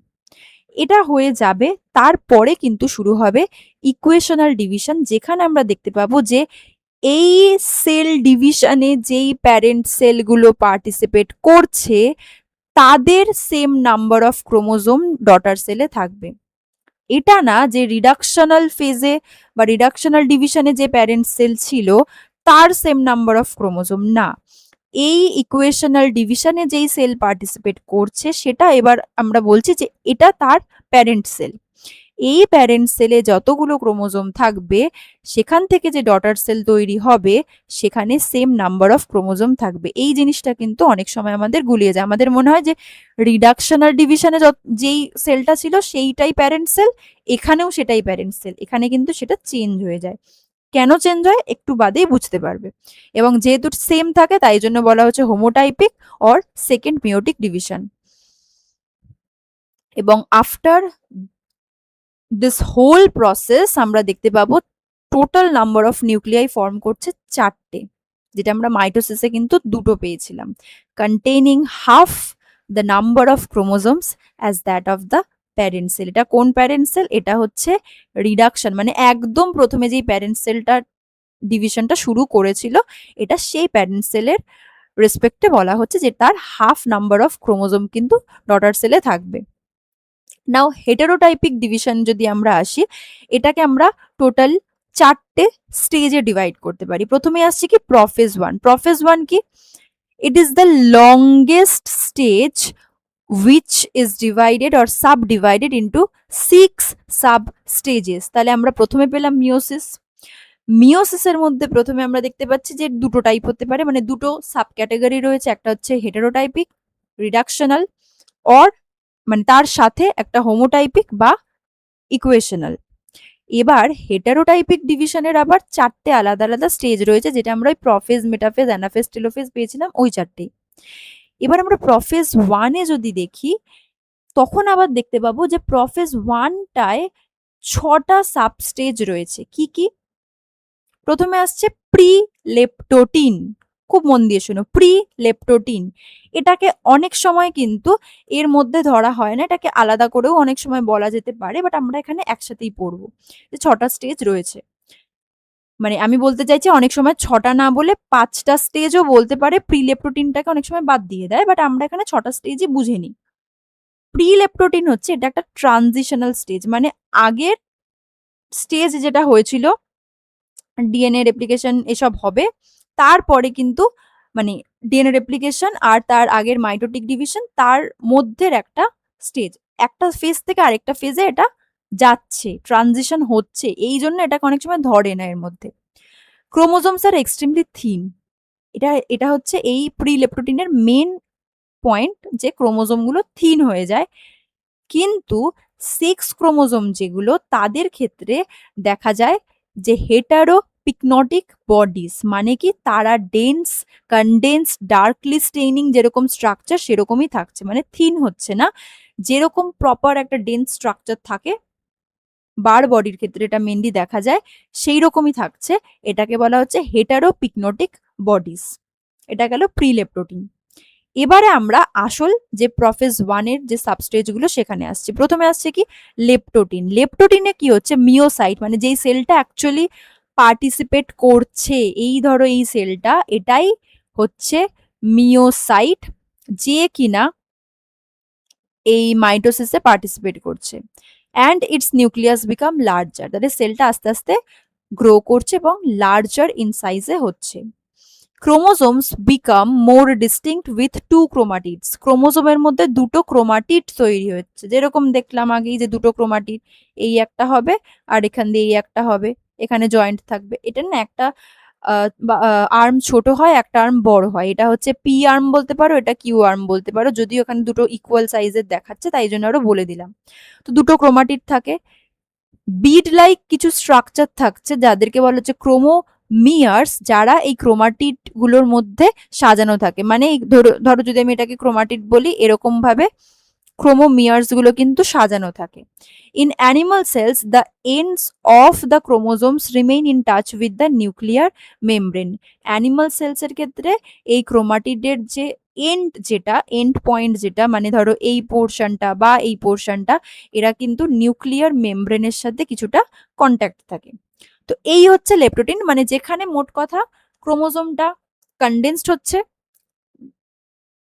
এটা হয়ে যাবে, তারপরে কিন্তু শুরু হবে ইকুয়েশনাল ডিভিশন, যেখানে আমরা দেখতে পাবো যে এই সেল ডিভিশনে যেই প্যারেন্ট সেলগুলো পার্টিসিপেট করছে তাদের same number of chromosome daughter সেলে থাকবে। এটা না যে রিডাকশনাল ফেজে বা রিডাকশনাল ডিভিশনে যে প্যারেন্ট সেল ছিল তার সেম নাম্বার অফ ক্রোমোজোম না, এই ইকুয়েশনাল ডিভিশনে যেই সেল পার্টিসিপেট করছে সেটা এবার আমরা বলছি যে এটা তার প্যারেন্ট সেল। এই প্যারেন্ট সেলে যতগুলো ক্রোমোজোম থাকবে সেখান থেকে যে ডটার সেল তৈরি হবে সেখানে সেম নাম্বার অফ ক্রোমোজোম থাকবে। এই জিনিসটা কিন্তু অনেক সময় আমাদের গুলিয়ে যায়, আমাদের মনে হয় যে রিডাকশনাল ডিভিশনে যেই সেলটা ছিল সেইটাই প্যারেন্ট সেল, এখানেও সেটাই প্যারেন্ট সেল, এখানে কিন্তু সেটা চেঞ্জ হয়ে যায়। কেন চেঞ্জ হয় একটু বাদেই বুঝতে পারবে। এবং যেহেতু সেম থাকে তাই জন্য বলা হচ্ছে homotypic or second meiotic division. এবং আফটার দিস হোল প্রসেস আমরা দেখতে পাবো total number of nuclei form করছে 4টে, যেটা আমরা মাইটোসিসে কিন্তু 2টো পেয়েছিলাম, containing half the number of chromosomes as that of the parent cell. এটা কোন প্যারেন্ট সেল? এটা হচ্ছে রিডাকশন, মানে একদম প্রথমে যেই প্যারেন্ট সেলটা ডিভিশনটা শুরু করেছিল এটা সেই প্যারেন্ট সেলের রেসপেক্টে বলা হচ্ছে যে তার হাফ নাম্বার অফ ক্রোমোজোম কিন্তু ডটার সেলে থাকবে। নাও হেটারোটাইপিক ডিভিশন যদি আমরা আসি, এটাকে আমরা টোটাল 4টে স্টেজে ডিভাইড করতে পারি। প্রথমে আসছে কি প্রফেজ 1। প্রফেজ 1 কি? It is the longest stage which is divided or subdivided into 6 sub stages। তাহলে আমরা প্রথমে পেলাম মিওসিস। মিওসিসের মধ্যে প্রথমে আমরা দেখতে পাচ্ছি যে দুটো টাইপ হতে পারে, মানে দুটো সাব ক্যাটাগরি রয়েছে, একটা হচ্ছে হেটারোটাইপিক রিডাকশনাল, অর মানে তার সাথে একটা হোমোটাইপিক বা ইকুয়েশনাল। এবার হেটারোটাইপিক ডিভিশনের আবার 4টে আলাদা আলাদা স্টেজ রয়েছে, যেটা আমরা ওই প্রফেজ, মেটাফেজ, অ্যানাফেজ, টেলোফেজ পেয়েছিলাম ওই 4টেই। এবার আমরা প্রফেজ 1-এ যদি দেখি তখন আবার দেখতে পাবো যে প্রফেজ 1টায় 6টা সাব স্টেজ রয়েছে। কি কি? প্রথমে আসছে প্রি লেপটোটিন। খুব মন দিয়ে শোনো, প্রি লেপটোটিন। এটাকে অনেক সময় কিন্তু এর মধ্যে ধরা হয় না, এটাকে আলাদা করেও অনেক সময় বলা যেতে পারে, বাট আমরা এখানে একসাথেই পড়বো যে 6টা স্টেজ রয়েছে। মানে আমি বলতে চাইছি অনেক সময় 6টা না বলে 5টা স্টেজও বলতে পারে, প্রি লেপটোটিনটাকে অনেক সময় বাদ দিয়ে দেয়, বাট আমরা এখানে 6টা স্টেজই বুঝে নিই। প্রি লেপটোটিন হচ্ছে এটা একটা ট্রানজিশনাল স্টেজ, মানে আগের স্টেজ যেটা হয়েছিল ডিএনএ রেপ্লিকেশন এসব হবে, তারপরে কিন্তু মানে ডিএনএ রেপ্লিকেশন আর তার আগের মাইটোটিক ডিভিশন, তার মধ্যের একটা স্টেজ, একটা ফেজ থেকে আরেকটা ফেজে এটা যাচ্ছে, ট্রানজিশন হচ্ছে, এই জন্য এটাকে অনেক সময় ধরে না এর মধ্যে। Chromosomes are extremely thin. এটা এটা হচ্ছে এই প্রি লেপটোটিনের মেন পয়েন্ট, যে ক্রোমোজোমগুলো থিন হয়ে যায়। কিন্তু সেক্স ক্রোমোজোম যেগুলো, তাদের ক্ষেত্রে দেখা যায় যে হেটারো পিকনটিক বডিজ, মানে কি তারা ডেন্স, কনডেন্স, ডার্কলি স্টেইনিং যেরকম স্ট্রাকচার সেরকমই থাকছে, মানে থিন হচ্ছে না। যেরকম প্রপার একটা ডেন্স স্ট্রাকচার থাকে বার বডির ক্ষেত্রে এটা মেনলি দেখা যায়, সেই রকমই থাকছে। এটাকে বলা হচ্ছে হেটারো পিকনটিক বডিজ। এটা গেল প্রিলেপটোটিন। এবারে আমরা আসল যে প্রফেজ 1-এর যে সাবস্টেজগুলো সেখানে আসছি। প্রথমে আসছে কি লেপটোটিন। লেপটোটিনে কি হচ্ছে মিওসাইট, মানে যেই সেলটা অ্যাকচুয়ালি পার্টিসিপেট করছে, এই ধরো এই সেলটা, এটাই হচ্ছে মিওসাইট, যে কিনা এই মাইটোসিসে পার্টিসিপেট করছে। And it's nucleus become larger, তাহলে সেলটা আস্তে আস্তে গ্রো করছে এবং লার্জার ইন সাইজে হচ্ছে। Chromosomes become more distinct with 2 ক্রোমাটিডস। ক্রোমোজোমের মধ্যে 2টো ক্রোমাটিড তৈরি হচ্ছে, যেরকম দেখলাম আগেই যে 2টো ক্রোমাটিড, এই একটা হবে আর এখান দিয়ে এই একটা হবে, এখানে জয়েন্ট থাকবে। এটা না একটা আর্ম ছোট হয়, একটা আর্ম বড় হয়, এটা হচ্ছে পি আর্ম বলতে পারো, এটা কিউ আর্ম বলতে পারো, যদিও এখানে দুটো ইকুয়াল সাইজের দেখাচ্ছে তাই জন্য আরো বলে দিলাম। তো 2টো ক্রোমাটিড থাকে, বিড লাইক কিছু স্ট্রাকচার থাকছে যাদেরকে বলা হচ্ছে ক্রোমোমিয়ার্স, যারা এই ক্রোমাটিড গুলোর মধ্যে সাজানো থাকে। মানে ধরো ধরো যদি আমি এটাকে ক্রোমাটিড বলি, এরকম ভাবে ক্রোমোমিয়ার্স গুলো কিন্তু সাজানো থাকে। In animal cells the ends of the chromosomes remain in touch with the nuclear membrane. Animal cells এর ক্ষেত্রে এই ক্রোমাটিডের যে এন্ড, যেটা এন্ড পয়েন্ট, যেটা মানে ধরো এই পোর্শনটা বা এই পোর্শনটা, এরা কিন্তু নিউক্লিয়ার মেমব্রেনের সাথে কিছুটা কন্ট্যাক্ট থাকে। তো এই হচ্ছে লেপটোটিন, মানে যেখানে মোট কথা ক্রোমোজোমটা কনডেন্সড হচ্ছে,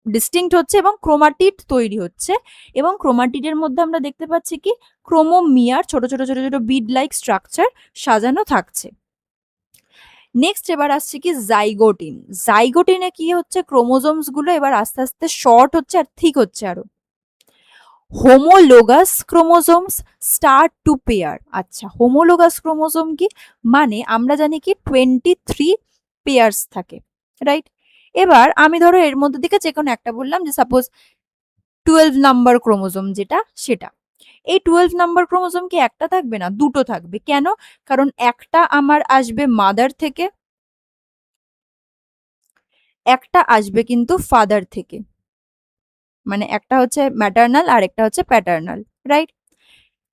ডিস্টিংক্ট হচ্ছে এবং ক্রোমাটিড তৈরি হচ্ছে, এবং ক্রোমাটিডের মধ্যে আমরা দেখতে পাচ্ছি কি ক্রোমোমিয়ার, ছোট ছোট ছোট ছোট বিড লাইক স্ট্রাকচার সাজানো থাকছে। নেক্সট এবার আসছে কি জাইগোটিন। জাইগোটিনে কি হচ্ছে, ক্রোমোজোমস গুলো এবার আস্তে আস্তে শর্ট হচ্ছে আর থিক হচ্ছে আরো। Homologous chromosomes start to pair. আচ্ছা, হোমোলোগাস ক্রোমোজোম কি? মানে আমরা জানি কি 23 পেয়ার্স থাকে, রাইট? এবার আমি ধরো এর মধ্যে থেকে যে কোনো একটা বললাম, যে সাপোজ 12 নাম্বার ক্রোমোজোম যেটা, সেটা। এই 12 নাম্বার ক্রোমোজোম কি একটা থাকবে না, দুটো থাকবে। কেন? কারণ একটা আমার আসবে মাদার থেকে, একটা আসবে কিন্তু ফাদার থেকে, মানে একটা হচ্ছে ম্যাটার্নাল আর একটা হচ্ছে প্যাটার্নাল, রাইট?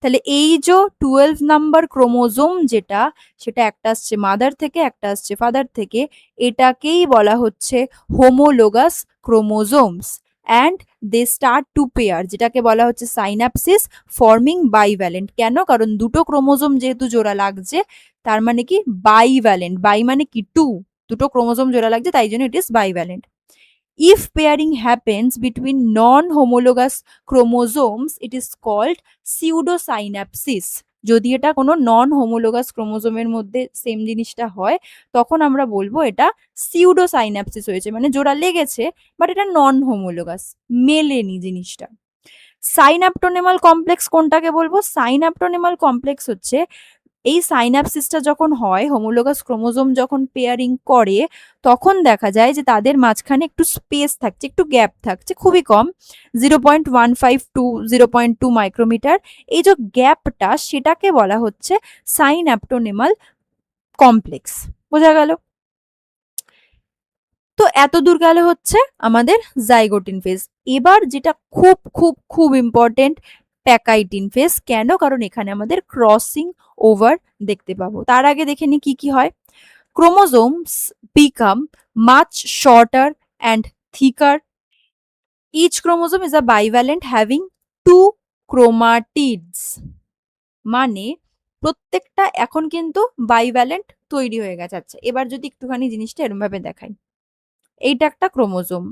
তাহলে এই যে 12 নাম্বার ক্রোমোজোম যেটা, সেটা একটা আসছে মাদার থেকে, একটা আসছে ফাদার থেকে, এটাকেই বলা হচ্ছে homologous chromosomes. And they start to pair, যেটাকে বলা হচ্ছে সাইন্যাপসিস ফর্মিং বাইভ্যালেন্ট। কেন? কারণ দুটো ক্রোমোজোম যেহেতু জোড়া লাগছে, তার মানে কি বাইভ্যালেন্ট, বাই মানে কি টু, দুটো ক্রোমোজোম জোড়া লাগছে, তাই জন্য it is bivalent. If pairing happens between non-homologous chromosomes, it is called pseudosynapsis. যদি এটা কোনো নন হোমোলোগাস ক্রোমোজোমের মধ্যে সেম জিনিসটা হয়, তখন আমরা বলবো এটা সিউডোসাইন্যাপসিস হয়েছে, মানে জোড়া লেগেছে বাট এটা নন হোমোলোগাস, মেলেনি জিনিসটা। সাইন্যাপটোনেমাল কমপ্লেক্স কোনটাকে বলবো? সাইন্যাপটোনেমাল কমপ্লেক্স হচ্ছে এই সাইন্যাপসিসটা যখন হয়, হোমোলোগাস ক্রোমোজোম যখন পেয়ারিং করে, তখন দেখা যায় যে তাদের মাঝখানে একটু স্পেস থাকছে, একটু গ্যাপ থাকছে, খুবই কম, 0.15 টু 0.2 মাইক্রোমিটার। এই যে গ্যাপটা, সেটাকে বলা হচ্ছে সাইন্যাপটোনেমাল কমপ্লেক্স। বোঝা গেল? তো এত দূর গেল হচ্ছে আমাদের জাইগোটিন ফেজ। এবার যেটা খুব খুব খুব ইম্পর্টেন্ট, প্যাকাইটিন ফেজ। কেন? কারণ এখানে আমাদের ক্রসিং ওভার দেখতে পাবো। তার আগে দেখে নি কি কি হয়। Chromosomes become much shorter and thicker. Each chromosome is a bivalent having two chromatids. মানে প্রত্যেকটা এখন কিন্তু বাইভ্যালেন্ট তৈরি হয়ে গেছে। আচ্ছা, এবার যদি একটুখানি জিনিসটা এরম ভাবে দেখাই, এইটা একটা ক্রোমোজোম,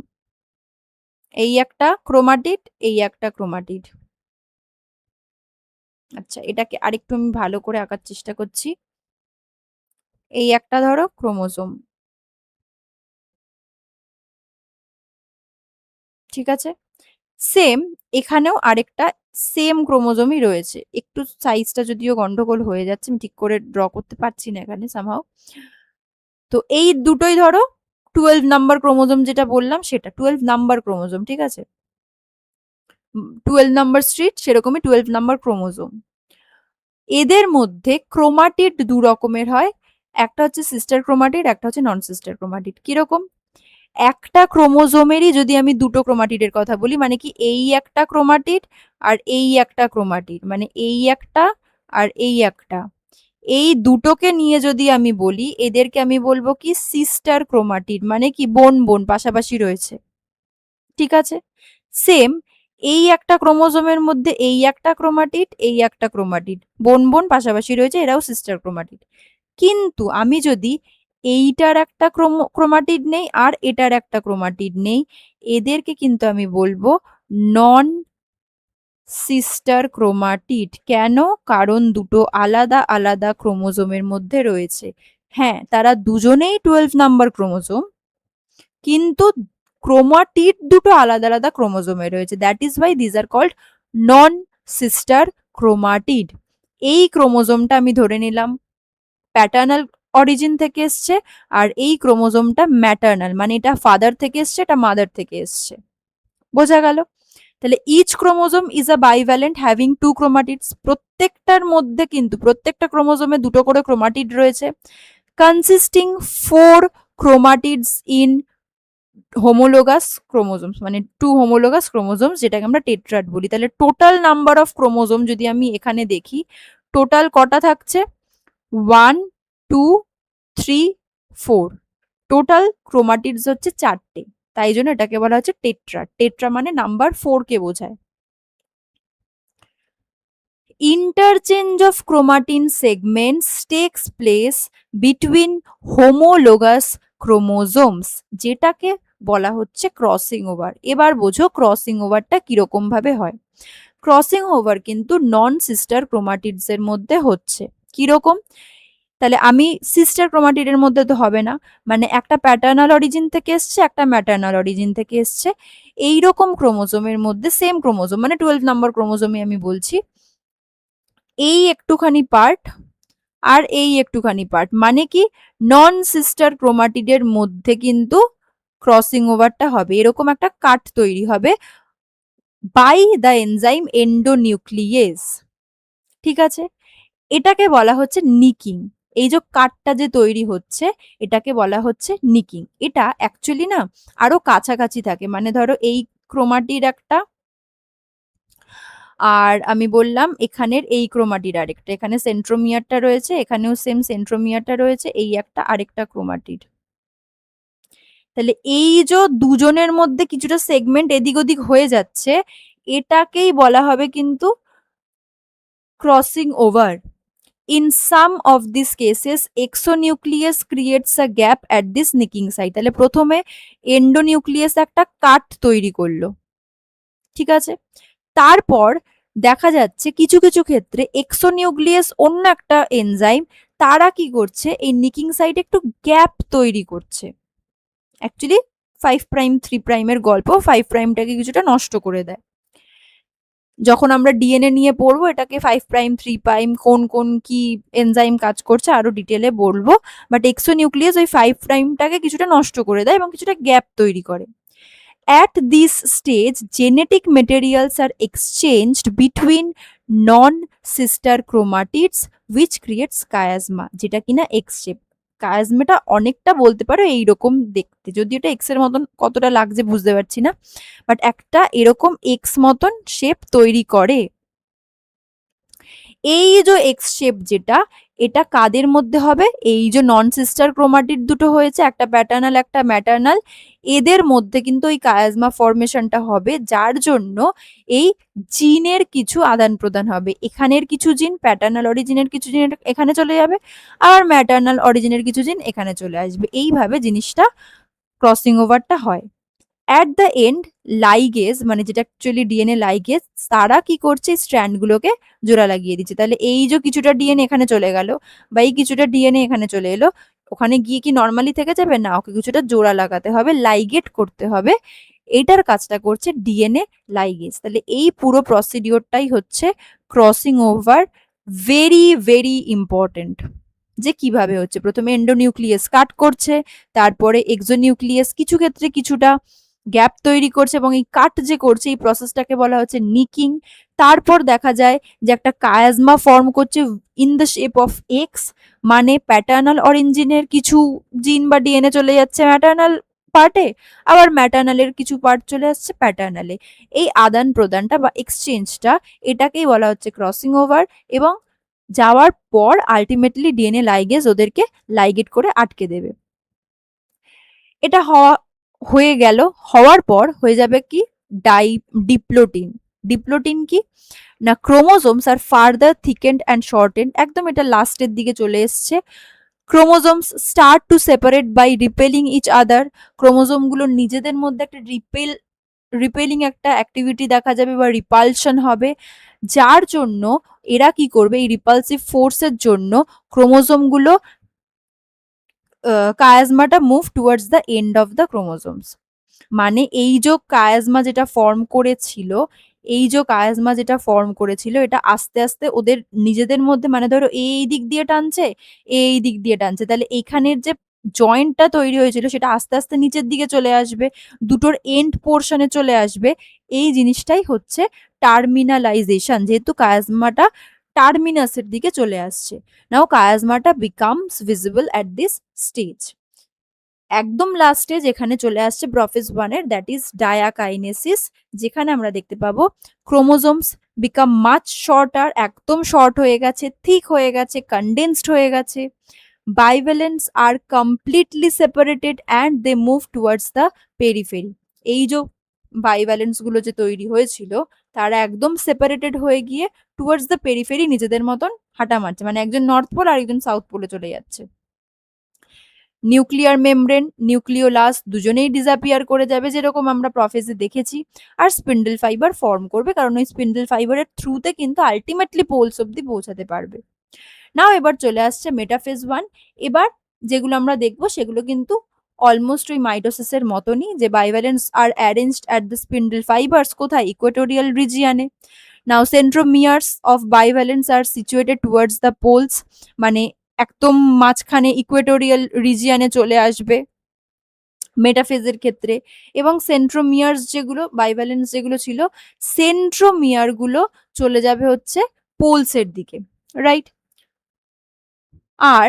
এই একটা ক্রোমাটিড, এই একটা ক্রোমাটিড। আচ্ছা, এটাকে আরেকটু আমি ভালো করে আঁকার চেষ্টা করছি। এই একটা ধরো ক্রোমোজোম, ঠিক আছে? সেম এখানেও আরেকটা সেম ক্রোমোজোমই রয়েছে। একটু সাইজটা যদিও গন্ডগোল হয়ে যাচ্ছে, আমি ঠিক করে ড্র করতে পারছি না এখানে সামহাও। তো এই দুটোই ধরো 12 নাম্বার ক্রোমোজোম যেটা বললাম, সেটা 12 নাম্বার ক্রোমোজোম, ঠিক আছে? 12 নাম্বার স্ট্রিট, সেরকমই 12 নাম্বার ক্রোমোজোম। এদের মধ্যে ক্রোমাটিড দু রকমের হয়, একটা হচ্ছে সিস্টার ক্রোমাটিড, একটা হচ্ছে নন সিস্টার ক্রোমাটিড। কিরকম? একটা ক্রোমোজোমেরই যদি আমি দুটো ক্রোমাটিডের কথা বলি, মানে কি এই একটা ক্রোমাটিড আর এই একটা ক্রোমাটিড, মানে এই একটা আর এই একটা, এই দুটোকে নিয়ে যদি আমি বলি, এদেরকে আমি বলবো কি সিস্টার ক্রোমাটিড, মানে কি বোন বোন পাশাপাশি রয়েছে, ঠিক আছে? সেম এই একটা ক্রোমোজোমের মধ্যে এই একটা ক্রোমাটিড, এই একটা ক্রোমাটিড, বোন বোন পাশাপাশি রয়েছে, এরাও সিস্টার ক্রোমাটিড। কিন্তু আমি যদি এইটার একটা ক্রোমাটিড নেই আর এটার একটা ক্রোমাটিড নেই, এদেরকে কিন্তু আমি বলবো নন সিস্টার ক্রোমাটিড। কেন? কারণ দুটো আলাদা আলাদা ক্রোমোজোমের মধ্যে রয়েছে। হ্যাঁ, তারা দুজনেই 12 নাম্বার ক্রোমোজোম, কিন্তু ক্রোমাটিড দুটো আলাদা আলাদা ক্রোমোজোমে রয়েছে। That is why these are called non sister chromatid. এই ক্রোমোজোমটা আমি ধরে নিলাম প্যাটার্নাল অরিজিন থেকে এসছে, আর এই ক্রোমোজোমটা ম্যাটার্নাল, মানে এটা ফাদার থেকে এসছে, এটা মাদার থেকে এসছে। বোঝা গেল? তাহলে each chromosome is a bivalent having two chromatids. প্রত্যেকটার মধ্যে কিন্তু প্রত্যেকটা ক্রোমোজোমে দুটো করে ক্রোমাটিড রয়েছে, consisting 4 chromatids in homologous chromosomes, মানে টু হোমোলোগাস ক্রোমোজোমস, যেটাকে আমরা টেট্রাড বলি। তাহলে টোটাল নাম্বার অফ ক্রোমোজোম যদি আমি এখানে দেখি, টোটাল কটা থাকছে? 1 2 3 4। টোটাল ক্রোমাটিডস হচ্ছে 4টে, তাই জন্য এটাকে বলা হচ্ছে টেট্রা। টেট্রা মানে নাম্বার 4 কে বোঝায়। Interchange of chromatin segments tax place between homologous chromosomes, যেটাকে বলা হচ্ছে ক্রসিং ওভার। এবার বোঝো ক্রসিং ওভারটা কিরকম ভাবে হয়। ক্রসিং ওভার কিন্তু নন সিস্টার ক্রোমাটিডস এর মধ্যে হচ্ছে। কিরকম? তাহলে আমি সিস্টার ক্রোমাটিডের মধ্যে তো হবে না, মানে একটা প্যাটার্নাল অরিজিন থেকে এসছে, একটা ম্যাটার্নাল অরিজিন থেকে এসছে, এইরকম ক্রোমোজোমের মধ্যে সেম ক্রোমোজোম, মানে 12 নাম্বার ক্রোমোজোমে আমি বলছি, এই একটুখানি পার্ট আর এই একটুখানি পার্ট, মানে কি নন সিস্টার ক্রোমাটিডের মধ্যে কিন্তু ক্রসিং ওভারটা হবে, এরকম একটা কাট তৈরি হবে বাই দ্য এনজাইম এন্ডোনিউক্লিয়েস। ঠিক আছে, এটাকে বলা হচ্ছে নিকিং। এই যে কাঠটা যে তৈরি হচ্ছে এটাকে বলা হচ্ছে নিকিং। এটা অ্যাকচুয়ালি না আরো কাছাকাছি থাকে, মানে ধরো এই ক্রোমাটির একটা, আর আমি বললাম এখানের এই ক্রোমাটির আরেকটা, এখানে সেন্ট্রোমিয়ারটা রয়েছে, এখানেও সেম সেন্ট্রোমিয়ারটা রয়েছে, এই একটা আরেকটা ক্রোমাটিড। তাহলে এই যে দুজনের মধ্যে কিছুটা সেগমেন্ট এদিক ওদিক হয়ে যাচ্ছে, এটাকেই বলা হবে কিন্তু crossing over. In some of these cases, exonucleus creates a gap at this nicking site. তাহলে প্রথমে এন্ডোনিউক্লিয়াস একটা কাট তৈরি করলো, ঠিক আছে, তারপর দেখা যাচ্ছে কিছু কিছু ক্ষেত্রে এক্সোনিউক্লিয়াস অন্য একটা এনজাইম তারা কি করছে, এই নিকিং সাইটে একটু গ্যাপ তৈরি করছে। অ্যাকচুয়ালি 5' 3' গল্প 5'টাকে কিছুটা নষ্ট করে দেয়। যখন আমরা ডিএনএ নিয়ে পড়বো এটাকে 5' 3' কোন কোন কি এনজাইম কাজ করছে আরো ডিটেলে বলবো, বাট এক্সোনিউক্লিয়াস ওই 5'টাকে কিছুটা নষ্ট করে দেয় এবং কিছুটা গ্যাপ তৈরি করে। At this stage, genetic materials are exchanged between non-sister chromatids, which creates chiasma, যেটা কিনা X shape। chiasmaটা অনেকটা বলতে পারো এইরকম দেখতে, যদি এটা এক্স এর মতন কতটা লাগছে বুঝতে পারছি না, বাট একটা এরকম এক্স মতন শেপ তৈরি করে। এই যে এক্স শেপ যেটা, এটা কাদের মধ্যে হবে, এই যে নন সিস্টার ক্রোমাটিড দুটো হয়েছে, একটা প্যাটার্নাল একটা ম্যাটার্নাল, এদের মধ্যে কিন্তু ওই কায়াজমা ফরমেশনটা হবে, যার জন্য এই জিনের কিছু আদান প্রদান হবে। এখানের কিছু জিন, প্যাটার্নাল অরিজিনের কিছু জিন এখানে চলে যাবে, আর ম্যাটার্নাল অরিজিনের কিছু জিন এখানে চলে আসবে, এইভাবে জিনিসটা ক্রসিং ওভারটা হয়। অ্যাট দ্য এন্ড লাইগেজ, মানে যেটা অ্যাকচুয়ালি ডিএনএ লাইগেজ, তারা কি করছে স্ট্র্যান্ডগুলোকে জোড়া লাগিয়ে দিচ্ছে। তাহলে এই যে কিছুটা ডিএনএ এখানে চলে গেল বা এই কিছুটা ডিএনএ এখানে চলে এলো, ওখানে গিয়ে কি নর্মালি থেকে যাবে না, ওকে কিছুটা জোড়া লাগাতে হবে, লাইগেট করতে হবে। এইটার কাজটা করছে ডিএনএ লাইগেজ। তাহলে এই পুরো প্রসিডিওরটাই হচ্ছে crossing over. Very very important যে কিভাবে হচ্ছে, প্রথমে এন্ডোনিউক্লিয়াস কাট করছে, তারপরে এক্সোনিউক্লিয়াস কিছু ক্ষেত্রে কিছুটা গ্যাপ তৈরি করছে, এবং এই কাট যে করছে এই প্রসেসটাকে বলা হচ্ছে নিকিং। তারপর দেখা যায় যে একটা কায়াজমা ফর্ম করছে in the shape of x, মানে প্যাটার্নাল অরিজিনের কিছু জিন বা ডিএনএ চলে যাচ্ছে ম্যাটার্নাল পার্টে, আবার ম্যাটার্নালের কিছু পার্ট চলে আসছে প্যাটার্নালে। এই আদান প্রদানটা বা এক্সচেঞ্জটা, এটাকেই বলা হচ্ছে ক্রসিং ওভার। এবং যাওয়ার পর আলটিমেটলি ডিএনএ লাইগেজ ওদেরকে লাইগেট করে আটকে দেবে। এটা হয়ে গেল, হওয়ার পর হয়ে যাবে কি ডিপ্লোটিন। ডিপ্লোটিন কি না, chromosomes are further thickened and shortened, একদম এটা লাস্টের দিকে চলে এসছে। Chromosomes start to separate by repelling each other, ক্রোমোজোমগুলো নিজেদের মধ্যে একটা রিপেলিং একটা অ্যাক্টিভিটি দেখা যাবে বা রিপালশন হবে, যার জন্য এরা কি করবে, এই রিপালসিভ ফোর্সের জন্য ক্রোমোজোমগুলো chiasmata move towards the end of the chromosomes. মানে এই যে কায়াজমা যেটা ফর্ম করেছিল, এই যে কায়াজমা যেটা ফর্ম করেছিল, এটা আস্তে আস্তে ওদের নিজেদের মধ্যে, মানে ধরো এই দিক দিয়ে টানছে, এই দিক দিয়ে টানছে, তাহলে এইখানের যে জয়েন্টটা তৈরি হয়েছিল সেটা আস্তে আস্তে নিচের দিকে চলে আসবে, দুটোর এন্ড পোর্শনে চলে আসবে। এই জিনিসটাই হচ্ছে টার্মিনালাইজেশন, যেহেতু কায়াজমাটা টার্মিনাসের দিকে চলে আসছে। Now chiasmata becomes visible at this stage. একদম লাস্টে যেখানে চলে আসছে প্রফেস 1 এর, দ্যাট ইজ ডায়াকাইনেসিস, যেখানে আমরা দেখতে পাবো ক্রোমোজোমস বিকাম মাচ শর্টার, একদম শর্ট হয়ে গেছে, থিক হয়ে গেছে, কনডেন্সড হয়ে গেছে। Bivalents are completely separated and they move towards the periphery. এই যে বাইভ্যালেন্স গুলো যে তৈরি হয়েছিল তারা একদম সেপারেটেড হয়ে গিয়ে টুয়ার্ডস দ্য পেরিফেরি নিজেদের মতন হাঁটা মারছে, মানে একজন নর্থ পোল আর একজন সাউথ পোলে চলে যাচ্ছে। নিউক্লিয়ার মেমব্রেন, নিউক্লিওলাস দুজনেই ডিসঅ্যাপিয়ার করে যাবে, যেরকম আমরা প্রফেসে দেখেছি, আর স্পিন্ডল ফাইবার ফর্ম করবে, কারণ ওই স্পিন্ডল ফাইবারের থ্রুতে কিন্তু আলটিমেটলি পোলস অব্দি পৌঁছাতে পারবে। নাও এবার চলে আসছে মেটাফেজ 1। এবার যেগুলো আমরা দেখবো সেগুলো কিন্তু অলমোস্ট ওই মাইটোসিসের মতনই, যে bivalents are arranged at the spindle fibres কোথায়, ইকুয়েটোরিয়াল রিজিয়ানে। Now centromeres of bivalents are situated towards the poles, মানে একদম মাঝখানে ইকুয়েটোরিয়াল রিজিয়ানে চলে আসবে। মেটাফেজের ক্ষেত্রে, এবং সেন্ট্রোমিয়ার্স যেগুলো বাইভ্যালেন্স যেগুলো ছিল, সেন্ট্রোমিয়ার গুলো চলে যাবে হচ্ছে পোলসের দিকে, রাইট? আর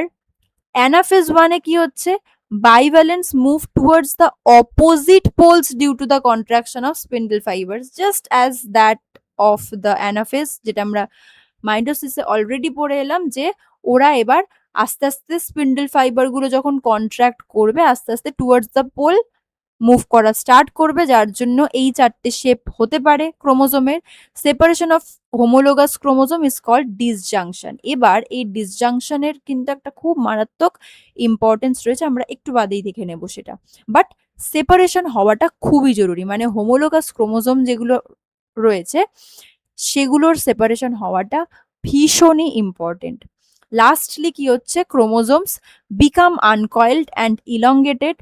অ্যানাফেজ ওয়ানে কি হচ্ছে, bivalence move towards the opposite poles due to the contraction of spindle fibers, just as that of the anaphase, যেটা আমরা মাইটোসিসে অলরেডি পড়ে এলাম, যে ওরা এবার আস্তে আস্তে স্পিন্ডল ফাইবার গুলো যখন কন্ট্রাক্ট করবে আস্তে আস্তে টুয়ার্ডস দ্য পোল মুভ করা স্টার্ট করবে, যার জন্য এই চারটে শেপ হতে পারে ক্রোমোজোমের। Separation of homologous chromosome is called disjunction. এবার এই ডিসজাংশনের কিন্তু একটা খুব মারাত্মক ইম্পর্টেন্স রয়েছে, আমরা একটু বাদেই দেখে নেব সেটা। বাট সেপারেশন হওয়াটা খুবই জরুরি, মানে হোমোলোগাস ক্রোমোজোম যেগুলো রয়েছে সেগুলোর সেপারেশন হওয়াটা ভীষণই ইম্পর্টেন্ট। লাস্টলি কি হচ্ছে, chromosomes become uncoiled and elongated,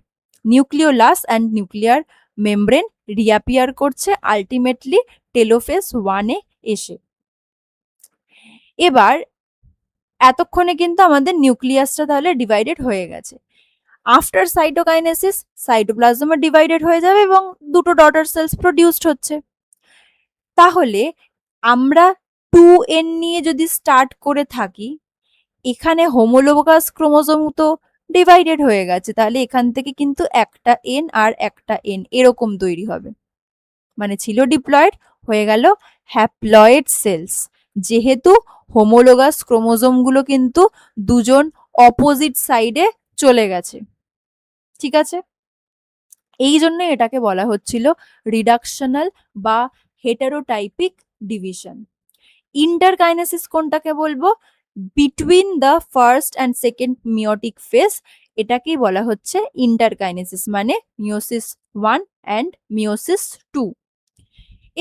nucleolus and nuclear membrane reappear করছে আলটিমেটলি টেলোফেজ ওয়ানে এসে। এবার এতক্ষণে কিন্তু আমাদের নিউক্লিয়াসটা তাহলে ডিভাইডেড হয়ে গেছে। আফটার সাইটোকাইনেসিস সাইটোপ্লাজমও ডিভাইডেড হয়ে যাবে এবং দুটো ডটার সেলস প্রডিউসড হচ্ছে। তাহলে আমরা 2n নিয়ে যদি স্টার্ট করে থাকি, এখানে হোমোলোগাস ক্রোমোজোম তো ডিভাইডেড হয়ে গেছে, তাহলে এখান থেকে কিন্তু একটা n আর একটা n এরকম তৈরি হবে, মানে ছিল ডিপ্লয়েড হয়ে গেল হ্যাপ্লয়েড সেলস, যেহেতু হোমোলোগাস ক্রোমোজোম গুলো কিন্তু দুজন অপোজিট সাইডে চলে গেছে, ঠিক আছে? এই জন্য এটাকে বলা হচ্ছিল রিডাকশনাল বা হেটারোটাইপিক ডিভিশন। ইন্টারকাইনেসিস কোনটাকে বলবো, between the first and second meiotic phase, এটাকেই বলা হচ্ছে ইন্টারকাইনেসিস, মানে মিওসিস 1 অ্যান্ড মিওসিস 2।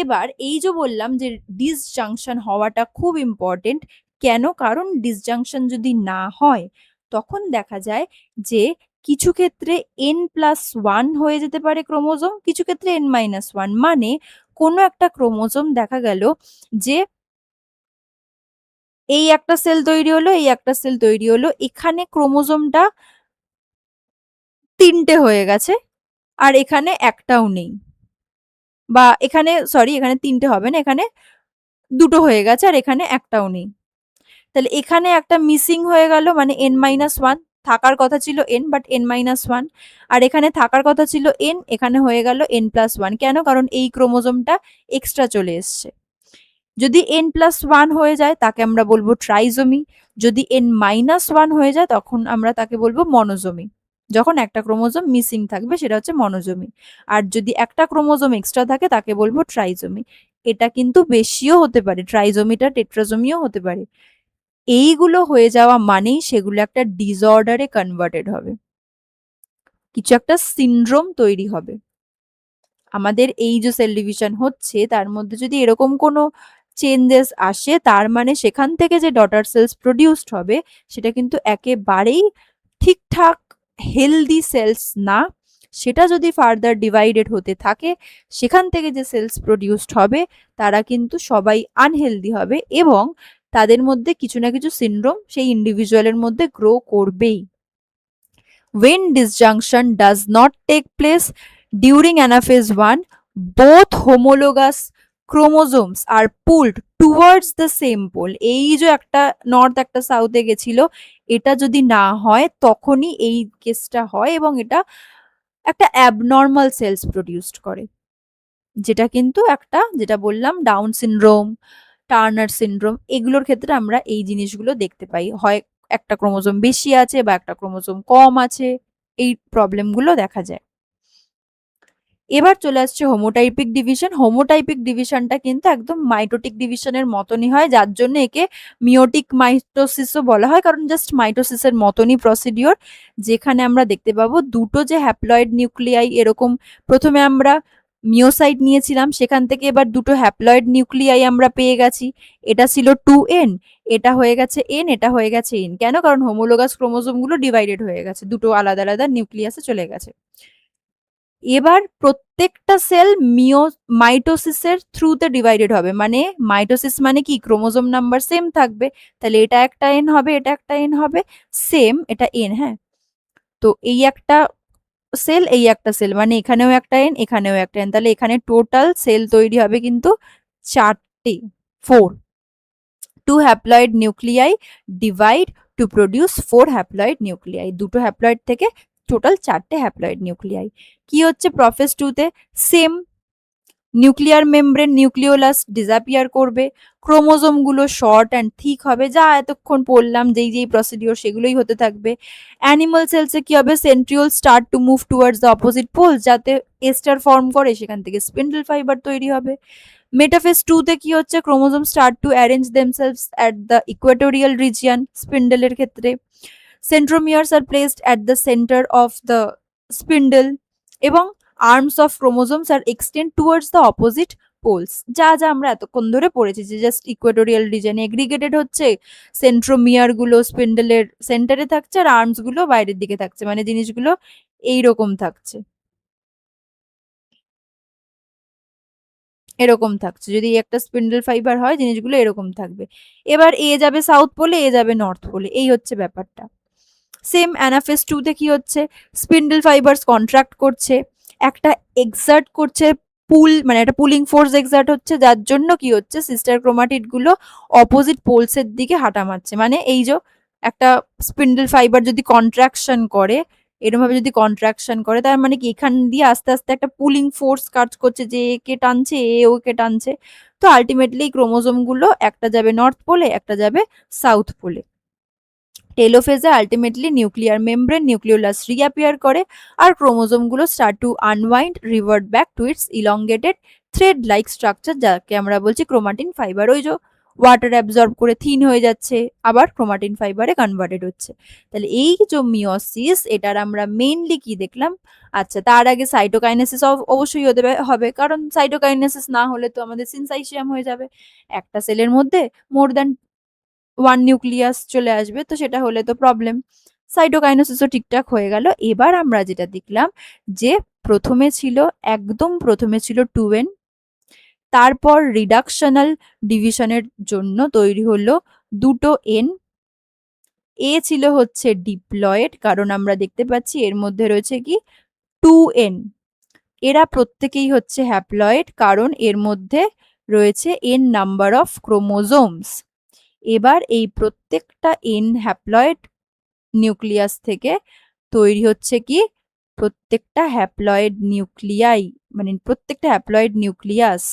এবার এই যে বললাম যে ডিসজাংশন হওয়াটা খুব ইম্পর্টেন্ট, কেন? কারণ ডিসজাংশন যদি না হয় তখন দেখা যায় যে কিছু ক্ষেত্রে n+1 হয়ে যেতে পারে ক্রোমোজোম, কিছু ক্ষেত্রে n-1, মানে কোনো একটা ক্রোমোজোম দেখা গেল যে এই একটা সেল তৈরি হলো, এই একটা সেল তৈরি হলো, এখানে ক্রোমোজোমটা 3টে হয়ে গেছে আর এখানে একটাও নেই, বা এখানে সরি এখানে 3টে হবে না, এখানে 2টো হয়ে গেছে আর এখানে একটাও নেই। তাহলে এখানে একটা মিসিং হয়ে গেল, মানে n-1, থাকার কথা ছিল n বাট n-1, আর এখানে থাকার কথা ছিল n, এখানে হয়ে গেল n+1। কেন? কারণ এই ক্রোমোজোমটা এক্সট্রা চলে এসছে। যদি n+1 হয়ে যায় তাকে আমরা বলবো ট্রাইজোমি, যদি n-1 হয়ে যায় তখন আমরা তাকে বলবো মনোজোমি। যখন একটা ক্রোমোজোম মিসিং থাকবে সেটা হচ্ছে মনোজোমি, আর যদি একটা ক্রোমোজোম এক্সট্রা থাকে তাকে বলবো ট্রাইজোমি। এটা কিন্তু বেশিও হতে পারে, ট্রাইজোমিটা টেট্রাজোমিও হতে পারে। এইগুলো হয়ে যাওয়া মানেই সেগুলো একটা ডিসঅর্ডারে কনভার্টেড হবে, কিছু একটা সিনড্রোম তৈরি হবে। আমাদের এই যে সেল ডিভিশন হচ্ছে তার মধ্যে যদি এরকম কোনো চেঞ্জেস আসে, তার মানে সেখান থেকে যে ডটার সেলস প্রডিউসড হবে সেটা কিন্তু একেবারেই ঠিকঠাক হেলদি সেলস না। সেটা যদি ফার্দার ডিভাইডেড হতে থাকে, সেখান থেকে যে সেলস প্রডিউসড হবে তারা কিন্তু সবাই আনহেলদি হবে এবং তাদের মধ্যে কিছু না কিছু সিনড্রোম সেই ইন্ডিভিজুয়ালের মধ্যে গ্রো করবেই। When disjunction does not take place during anaphase 1, both homologous chromosomes are pulled towards the same pole. এই যে একটা নর্থ একটা সাউথে গেছিল, এটা যদি না হয় তখনই এই কেসটা হয় এবং এটা একটা অ্যাবনর্মাল সেলস প্রডিউসড করে, যেটা কিন্তু একটা, যেটা বললাম ডাউন সিনড্রোম, টার্নার সিনড্রোম, এগুলোর ক্ষেত্রে আমরা এই জিনিসগুলো দেখতে পাই, হয় একটা ক্রোমোজোম বেশি আছে বা একটা ক্রোমোজোম কম আছে, এই প্রবলেমগুলো দেখা যায়। এবার চলে আসছে হোমোটাইপিক ডিভিশন। হোমোটাইপিক ডিভিশনটা কিন্তু একদম মাইটোটিক ডিভিশনের মতনই হয়, যার জন্য একে মিওটিক মাইটোসিসও বলা হয়, কারণ জাস্ট মাইটোসিসের মতনই প্রসিডিওর, যেখানে আমরা দেখতে পাবো দুটো যে হ্যাপ্লয়েড নিউক্লিয়াই, এরকম প্রথমে আমরা মিওসাইট নিয়েছিলাম, সেখান থেকে এবার দুটো হ্যাপ্লয়েড নিউক্লিয়াই আমরা পেয়ে গেছি, এটা ছিল 2n, এটা হয়ে গেছে n, এটা হয়ে গেছে n। কেন? কারণ হোমোলোগাস ক্রোমোজোমগুলো ডিভাইডেড হয়ে গেছে, দুটো আলাদা আলাদা নিউক্লিয়াসে চলে গেছে। এবার প্রত্যেকটা সেল মাইটোসিসের থ্রুতে ডিভাইডেড হবে, মানে মাইটোসিস মানে কি, ক্রোমোজোম নাম্বার সেম থাকবে, তাহলে এটা একটা এন হবে, এটা একটা এন হবে, সেম এটা এন। হ্যাঁ, তো এই একটা সেল, এই একটা সেল, মানে এখানেও একটা এন, এখানেও একটা এন, তাহলে এখানে টোটাল সেল তৈরি হবে কিন্তু 4টে, 4। 2 haploid nuclei divide to produce 4 haploid nuclei, দুটো হ্যাপ্লয়েড থেকে টোটাল 4টে হ্যাপ্লয়েড নিউক্লিয়াই। কি হচ্ছে প্রফেস 2 তে? Same, nuclear membrane nucleolus disappear করবে, ক্রোমোজোম গুলো শর্ট অ্যান্ড থিক হবে, যা এতক্ষণ পড়লাম যেই যেই প্রসিডিওর সেগুলোই হতে থাকবে। অ্যানিমাল সেলসে কি হবে? Centriole start to move towards the opposite pole, যাতে এস্টার ফর্ম করে, সেখান থেকে স্পিন্ডল ফাইবার তৈরি হবে। মেটাফেজ 2 তে কি হচ্ছে? Chromosome start to arrange themselves at the equatorial region, স্পিন্ডলের ক্ষেত্রে। Centromeres are placed at the centre of the spindle, এবং arms of chromosomes are extend towards the opposite poles, যা যা আমরা এতক্ষণ ধরে পড়েছি, যে জাস্ট ইকুয়েটোরিয়াল রিজনে এগ্রিগেটেড হচ্ছে, সেন্ট্রোমিয়ার গুলো স্পিন্ডলের সেন্টারে থাকছে, আর আর্মস গুলো বাইরের দিকে থাকছে, মানে জিনিসগুলো এইরকম থাকছে, এরকম থাকছে। যদি একটা স্পিন্ডল ফাইবার হয়, জিনিসগুলো এরকম থাকবে। এবার এ যাবে সাউথ পোলে, এ যাবে নর্থ পোলে, এই হচ্ছে ব্যাপারটা। সেম অ্যানাফেজ 2 তে কি হচ্ছে? স্পিন্ডল ফাইবারস কন্ট্রাক্ট করছে, একটা এক্সার্ট করছে, পুল, মানে একটা পুলিং ফোর্স এক্সার্ট হচ্ছে, যার জন্য কি হচ্ছে? সিস্টার ক্রোমাটিড গুলো অপোজিট পোলসের দিকে হাঁটা মারছে, মানে এই যে একটা স্পিন্ডল ফাইবার যদি কন্ট্রাকশন করে, এরকম ভাবে যদি কন্ট্রাকশন করে, তার মানে কি এখান দিয়ে আস্তে আস্তে একটা পুলিং ফোর্স কাজ করছে, যে একে টানছে, এ ওকে টানছে। তো আলটিমেটলি ক্রোমোজোম গুলো একটা যাবে নর্থ পোলে, একটা যাবে সাউথ পোলে। টেলোফেজে ultimately nuclear membrane nucleolus reappear করে, আর ক্রোমোজোমগুলো start to unwind, revert back to its elongated thread like structure, যাকে আমরা বলছি ক্রোমাটিন ফাইবার। ওই যে ওয়াটার অ্যাবজর্ব করে থিন হয়ে যাচ্ছে, আবার ক্রোমাটিন ফাইবারে কনভার্টেড হচ্ছে। তাহলে এই যে মিওসিস, এটার আমরা মেইনলি কি দেখলাম? আচ্ছা, তার আগে সাইটোকাইনেসিস অবশ্যই হতে হবে, কারণ সাইটোকাইনেসিস না হলে তো আমাদের সিনসাইশিয়াম হয়ে যাবে, একটা সেলের মধ্যে মোর দ্যান 1 নিউক্লিয়াস চলে আসবে, তো সেটা হলে তো প্রবলেম। সাইটোকাইনেসিসও ঠিকঠাক হয়ে গেল। এবার আমরা যেটা দেখলাম, যে প্রথমে ছিল, একদম প্রথমে ছিল 2n, তারপর রিডাকশনাল ডিভিশনের জন্য তৈরি হলো দুটো n, এ ছিল হচ্ছে ডিপ্লয়েড, কারণ আমরা দেখতে পাচ্ছি এর মধ্যে রয়েছে কি 2n, এরা প্রত্যেকেই হচ্ছে হ্যাপ্লয়েড, কারণ এর মধ্যে রয়েছে n নাম্বার অফ ক্রোমোজোমস। এবার এই প্রত্যেকটা n হ্যাপ্লয়েড নিউক্লিয়াস থেকে তৈরি হচ্ছে কি? প্রত্যেকটা হ্যাপ্লয়েড নিউক্লিয়াই, মানে প্রত্যেকটা হ্যাপ্লয়েড নিউক্লিয়াস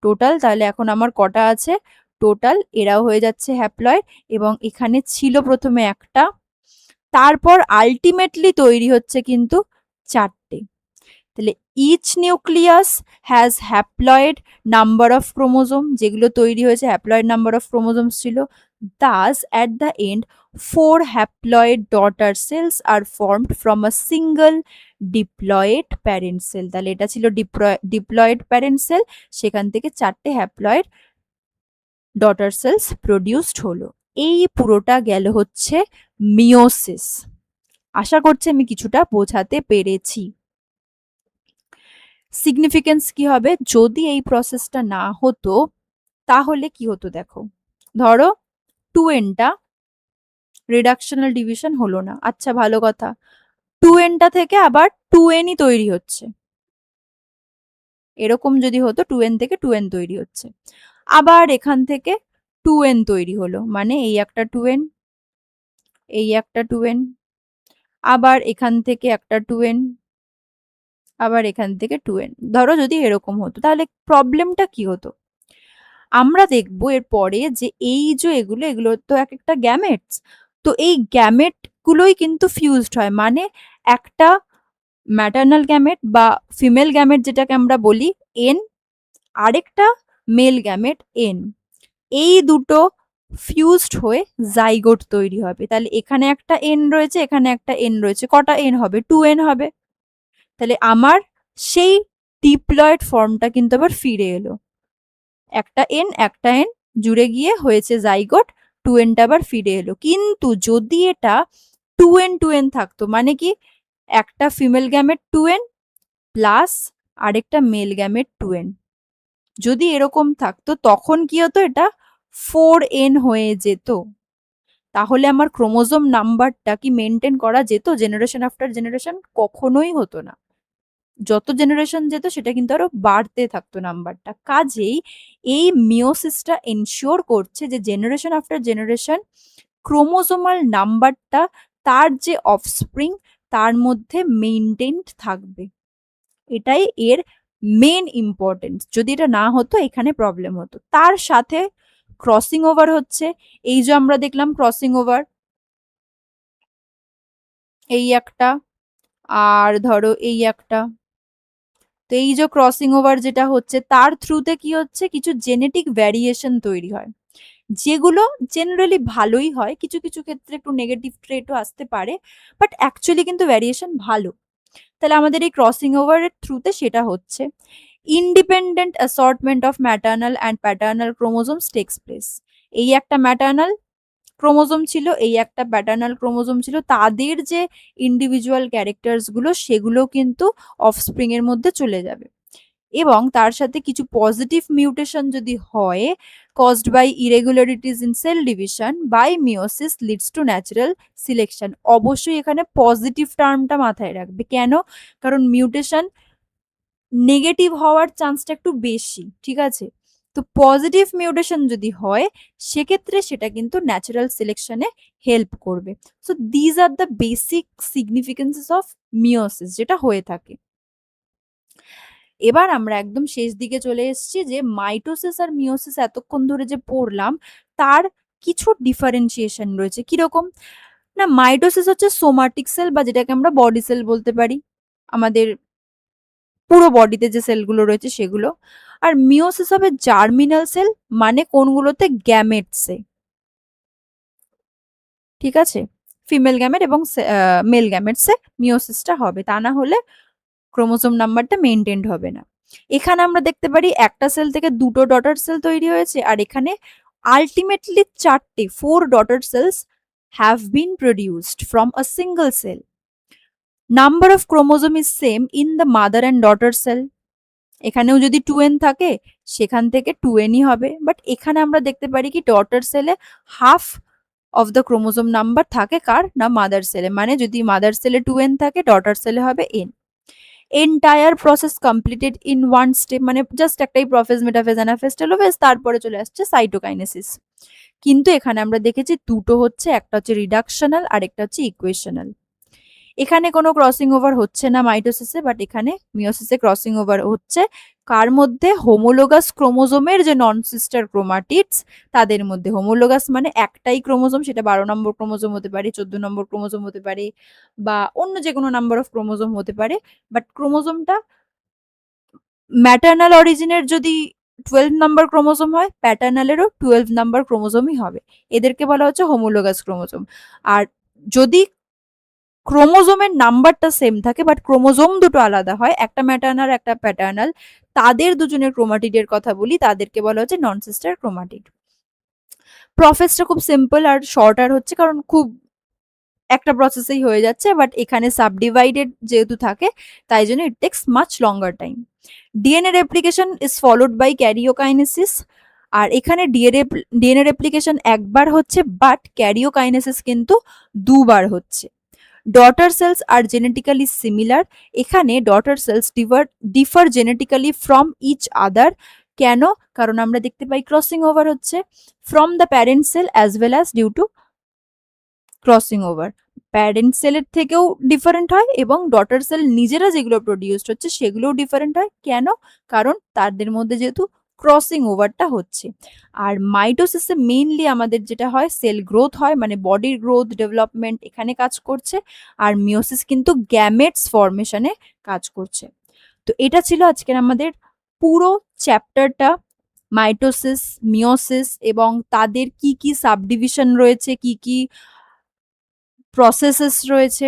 টোটাল। তাহলে এখন আমার কটা আছে টোটাল? এরাও হয়ে যাচ্ছে হ্যাপ্লয়েড, এবং এখানে ছিল প্রথমে একটা, তারপর আলটিমেটলি তৈরি হচ্ছে কিন্তু 4টে। তাহলে each nucleus has haploid number of chromosome, যেগুলো তৈরি হয়েছে হ্যাপ্লয়েড নাম্বার অফ ক্রোমোজোমস ছিল। Thus at the end 4 haploid daughter cells are formed from a single diploid parent cell. তাহলে এটা ছিল ডিপ্লয়েড প্যারেন্ট সেল, সেখান থেকে 4টে হ্যাপ্লয়েড ডটার সেলস প্রডিউসড হলো। এই পুরোটা গেল হচ্ছে মিওসিস। আশা করছি আমি কিছুটা বোঝাতে পেরেছি। সিগনিফিকেন্স কি হবে যদি এই প্রসেসটা না হতো? তাহলে কি হতো দেখো, ধরো 2nটা রিডাকশনাল ডিভিশন হলো না, আচ্ছা ভালো কথা, 2nটা থেকে আবার 2nই তৈরি হচ্ছে, এরকম যদি হতো 2n থেকে 2n তৈরি হচ্ছে, আবার এখান থেকে 2n তৈরি হলো, মানে এই একটা 2n, এই একটা 2n, আবার এখান থেকে একটা 2n, আবার এখান থেকে 2n। ধরো যদি এরকম হতো, তাহলে প্রবলেমটা কি হতো? আমরা দেখবো এর পরে যে এই যে এগুলো এগুলো তো এক একটা গ্যামেটস, তো এই গ্যামেট গুলোই কিন্তু ফিউজড হয়, মানে একটা ম্যাটার্নাল গ্যামেট বা ফিমেল গ্যামেট যেটাকে আমরা বলি এন, আরেকটা মেল গ্যামেট এন, এই দুটো ফিউজড হয়ে জাইগোট তৈরি হবে। তাহলে এখানে একটা এন রয়েছে, এখানে একটা এন রয়েছে, কটা এন হবে? 2n হবে। তাহলে আমার সেই ডিপ্লয়েড ফর্মটা কিন্তু আবার ফিরে এলো, একটা এন একটা এন জুড়ে গিয়ে হয়েছে জাইগোট, 2nটা আবার ফিরে এলো। কিন্তু যদি এটা 2n থাকতো, মানে কি একটা ফিমেল গ্যামেট 2n প্লাস আরেকটা মেল গ্যামেট 2n, যদি এরকম থাকতো তখন কি হতো? এটা 4n হয়ে যেত। তাহলে আমার ক্রোমোজোম নাম্বারটা কি মেনটেন করা যেত জেনারেশন আফটার জেনারেশন? কখনোই হতো না। যত জেনারেশন যেত সেটা কিন্তু আরো বাড়তে থাকতো নাম্বারটা। কাজেই এই মিওসিসটা এনশিওর করছে যে জেনারেশন আফটার জেনারেশন ক্রোমোজোমাল নাম্বারটা তার যে অফস্প্রিং তার মধ্যে মেইনটেইনড থাকবে। এটাই এর মেন ইম্পর্টেন্স। যদি এটা না হতো এখানে প্রবলেম হতো। তার সাথে ক্রসিং ওভার হচ্ছে, এই যে আমরা দেখলাম ক্রসিং ওভার, এই একটা আর ধরো এই একটা। তো এই যে ক্রসিং ওভার যেটা হচ্ছে তার থ্রুতে কি হচ্ছে, কিছু জেনেটিক ভ্যারিয়েশন তৈরি হয়, যেগুলো জেনারেলি ভালোই হয়, কিছু কিছু ক্ষেত্রে একটু নেগেটিভ ট্রেটও আসতে পারে, বাট অ্যাকচুয়ালি কিন্তু ভ্যারিয়েশন ভালো। তাহলে আমাদের এই ক্রসিং ওভারের থ্রুতে সেটা হচ্ছে। Independent assortment of maternal and paternal chromosomes takes place. এই একটা ম্যাটার্নাল ক্রোমোজোম ছিল, এই একটা প্যাটার্নাল ক্রোমোজোম ছিল, তাদের যে ইন্ডিভিজুয়াল ক্যারেক্টার্স গুলো সেগুলো কিন্তু অফস্প্রিং এর মধ্যে চলে যাবে। এবং তার সাথে কিছু পজিটিভ মিউটেশন যদি হয়, caused by irregularities in cell division by meiosis leads to natural selection। অবশ্যই এখানে পজিটিভ টার্মটা মাথায় রাখবে। কেন? কারণ মিউটেশন নেগেটিভ হওয়ার চান্সটা একটু বেশি, ঠিক আছে? তো পজিটিভ মিউটেশন যদি হয় সেক্ষেত্রে সেটা কিন্তু ন্যাচারাল সিলেকশনে হেল্প করবে। So these are the basic significances of meiosis যেটা হয়ে থাকে। এবার আমরা একদম শেষ দিকে চলে এসেছি, যে মাইটোসিস আর মিওসিস এতক্ষণ ধরে যে পড়লাম তার কিছু ডিফারেন্সিয়েশন রয়েছে। কিরকম না, মাইটোসিস হচ্ছে সোমাটিক সেল বা যেটাকে আমরা বডি সেল বলতে পারি, আমাদের পুরো বডিতে যে সেলগুলো রয়েছে সেগুলো। আর মিওসিস হবে জার্মিনাল সেল, মানে কোনগুলোতে গ্যামেটসে, ঠিক আছে, ফিমেল গ্যামেট এবং মেল গ্যামেটসে মিওসিসটা হবে, তা না হলে ক্রোমোসোম নাম্বারটা মেনটেন্ড হবে না। এখানে আমরা দেখতে পারি একটা সেল থেকে দুটো ডটার সেল তৈরি হয়েছে, আর এখানে ultimately 4 daughter cells have been produced from a single cell. Number of chromosome is same in the mother and daughter cell. এখানেও যদি 2n থাকে সেখান থেকে 2nই হবে, বাট এখানে আমরা দেখতে পারি কি ডটার সেলে half of the chromosome number থাকে কার না মাদার সেলে, মানে যদি মাদার সেলে 2n থাকে ডটার সেলে হবে n। Entire process completed in one step, মানে জাস্ট একটাই প্রফেজ, মেটাফেজ, অ্যানাফেজ, টেলোফেজ, তারপরে চলে আসছে সাইটোকাইনেসিস। কিন্তু এখানে আমরা দেখেছি দুটো হচ্ছে, একটা হচ্ছে রিডাকশনাল আর একটা হচ্ছে ইকুয়েশনাল। এখানে কোনো ক্রসিং ওভার হচ্ছে না মাইটোসিসে, বাট এখানে মিওসিসে ক্রসিং ওভার হচ্ছে। কার মধ্যে? হোমোলোগাস ক্রোমোজোমের যে নন সিস্টার ক্রোমাটিডস তাদের মধ্যে। হোমোলোগাস মানে একটাই ক্রোমোজোম, সেটা 12 নম্বর ক্রোমোজোম হতে পারে, 14 নম্বর ক্রোমোজোম হতে পারে, বা অন্য যে কোনো নাম্বার অফ ক্রোমোজোম হতে পারে, বাট ক্রোমোজোমটা ম্যাটার্নাল অরিজিনের যদি 12 নাম্বার ক্রোমোজোম হয়, প্যাটার্নালেরও 12 নাম্বার ক্রোমোজোমই হবে। এদেরকে বলা হচ্ছে হোমোলোগাস ক্রোমোজোম। আর যদি ক্রোমোজোমের নাম্বারটা সেম থাকে বাট ক্রোমোজোম দুটো আলাদা হয়, একটা ম্যাটার্নাল একটা প্যাটার্নাল, তাদের দুজনের ক্রোমাটিডের কথা বলি, তাদেরকে বলা হচ্ছে নন সিস্টার ক্রোমাটিড। প্রসেসটা খুব সিম্পল আর শর্ট আর হচ্ছে, কারণ খুব একটা প্রসেসেই হয়ে যাচ্ছে, বাট এখানে সাবডিভাইডেড যেহেতু থাকে তাই জন্য it takes much longer time. DNA replication is followed by karyokinesis. আর এখানে ডিএনএ রেপ্লিকেশন একবার হচ্ছে, বাট ক্যারিওকাইনেসিস কিন্তু দুবার হচ্ছে। Daughter cells are genetically similar. এখানে daughter cells differ genetically from each other. কেন? কারণ আমরা দেখতে পাই ক্রসিং ওভার হচ্ছে from the parent cell as well as due to crossing over. Parent সেলের থেকেও ডিফারেন্ট হয় এবং ডটার সেল নিজেরা যেগুলো প্রডিউসড হচ্ছে সেগুলোও ডিফারেন্ট হয়। কেন? কারণ তাদের মধ্যে যেহেতু ক্রসিং ওভারটা হচ্ছে। আর মাইটোসিসে মেইনলি আমাদের যেটা হয় সেল গ্রোথ হয়, মানে বডির গ্রোথ ডেভেলপমেন্ট এখানে কাজ করছে, আর মিওসিস কিন্তু গ্যামেটস ফর্মেশনে কাজ করছে। তো এটা ছিল আজকের আমাদের পুরো চ্যাপ্টারটা, মাইটোসিস, মিওসিস এবং তাদের কি কি সাবডিভিশন রয়েছে, কি কি প্রসেসেস রয়েছে।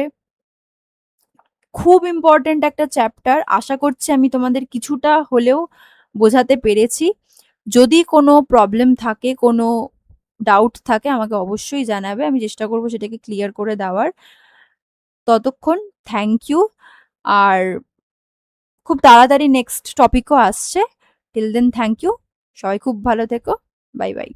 খুব ইম্পর্টেন্ট একটা চ্যাপ্টার। আশা করছি আমি তোমাদের কিছুটা হলেও বোঝাতে পেরেছি। যদি কোনো প্রবলেম থাকে, কোনো ডাউট থাকে আমাকে অবশ্যই জানাবে, আমি চেষ্টা করবো সেটাকে ক্লিয়ার করে দেওয়ার। ততক্ষণ থ্যাংক ইউ। আর খুব তাড়াতাড়ি নেক্সট টপিকও আসছে। Till then thank you. সবাই খুব ভালো থেকো। Bye by.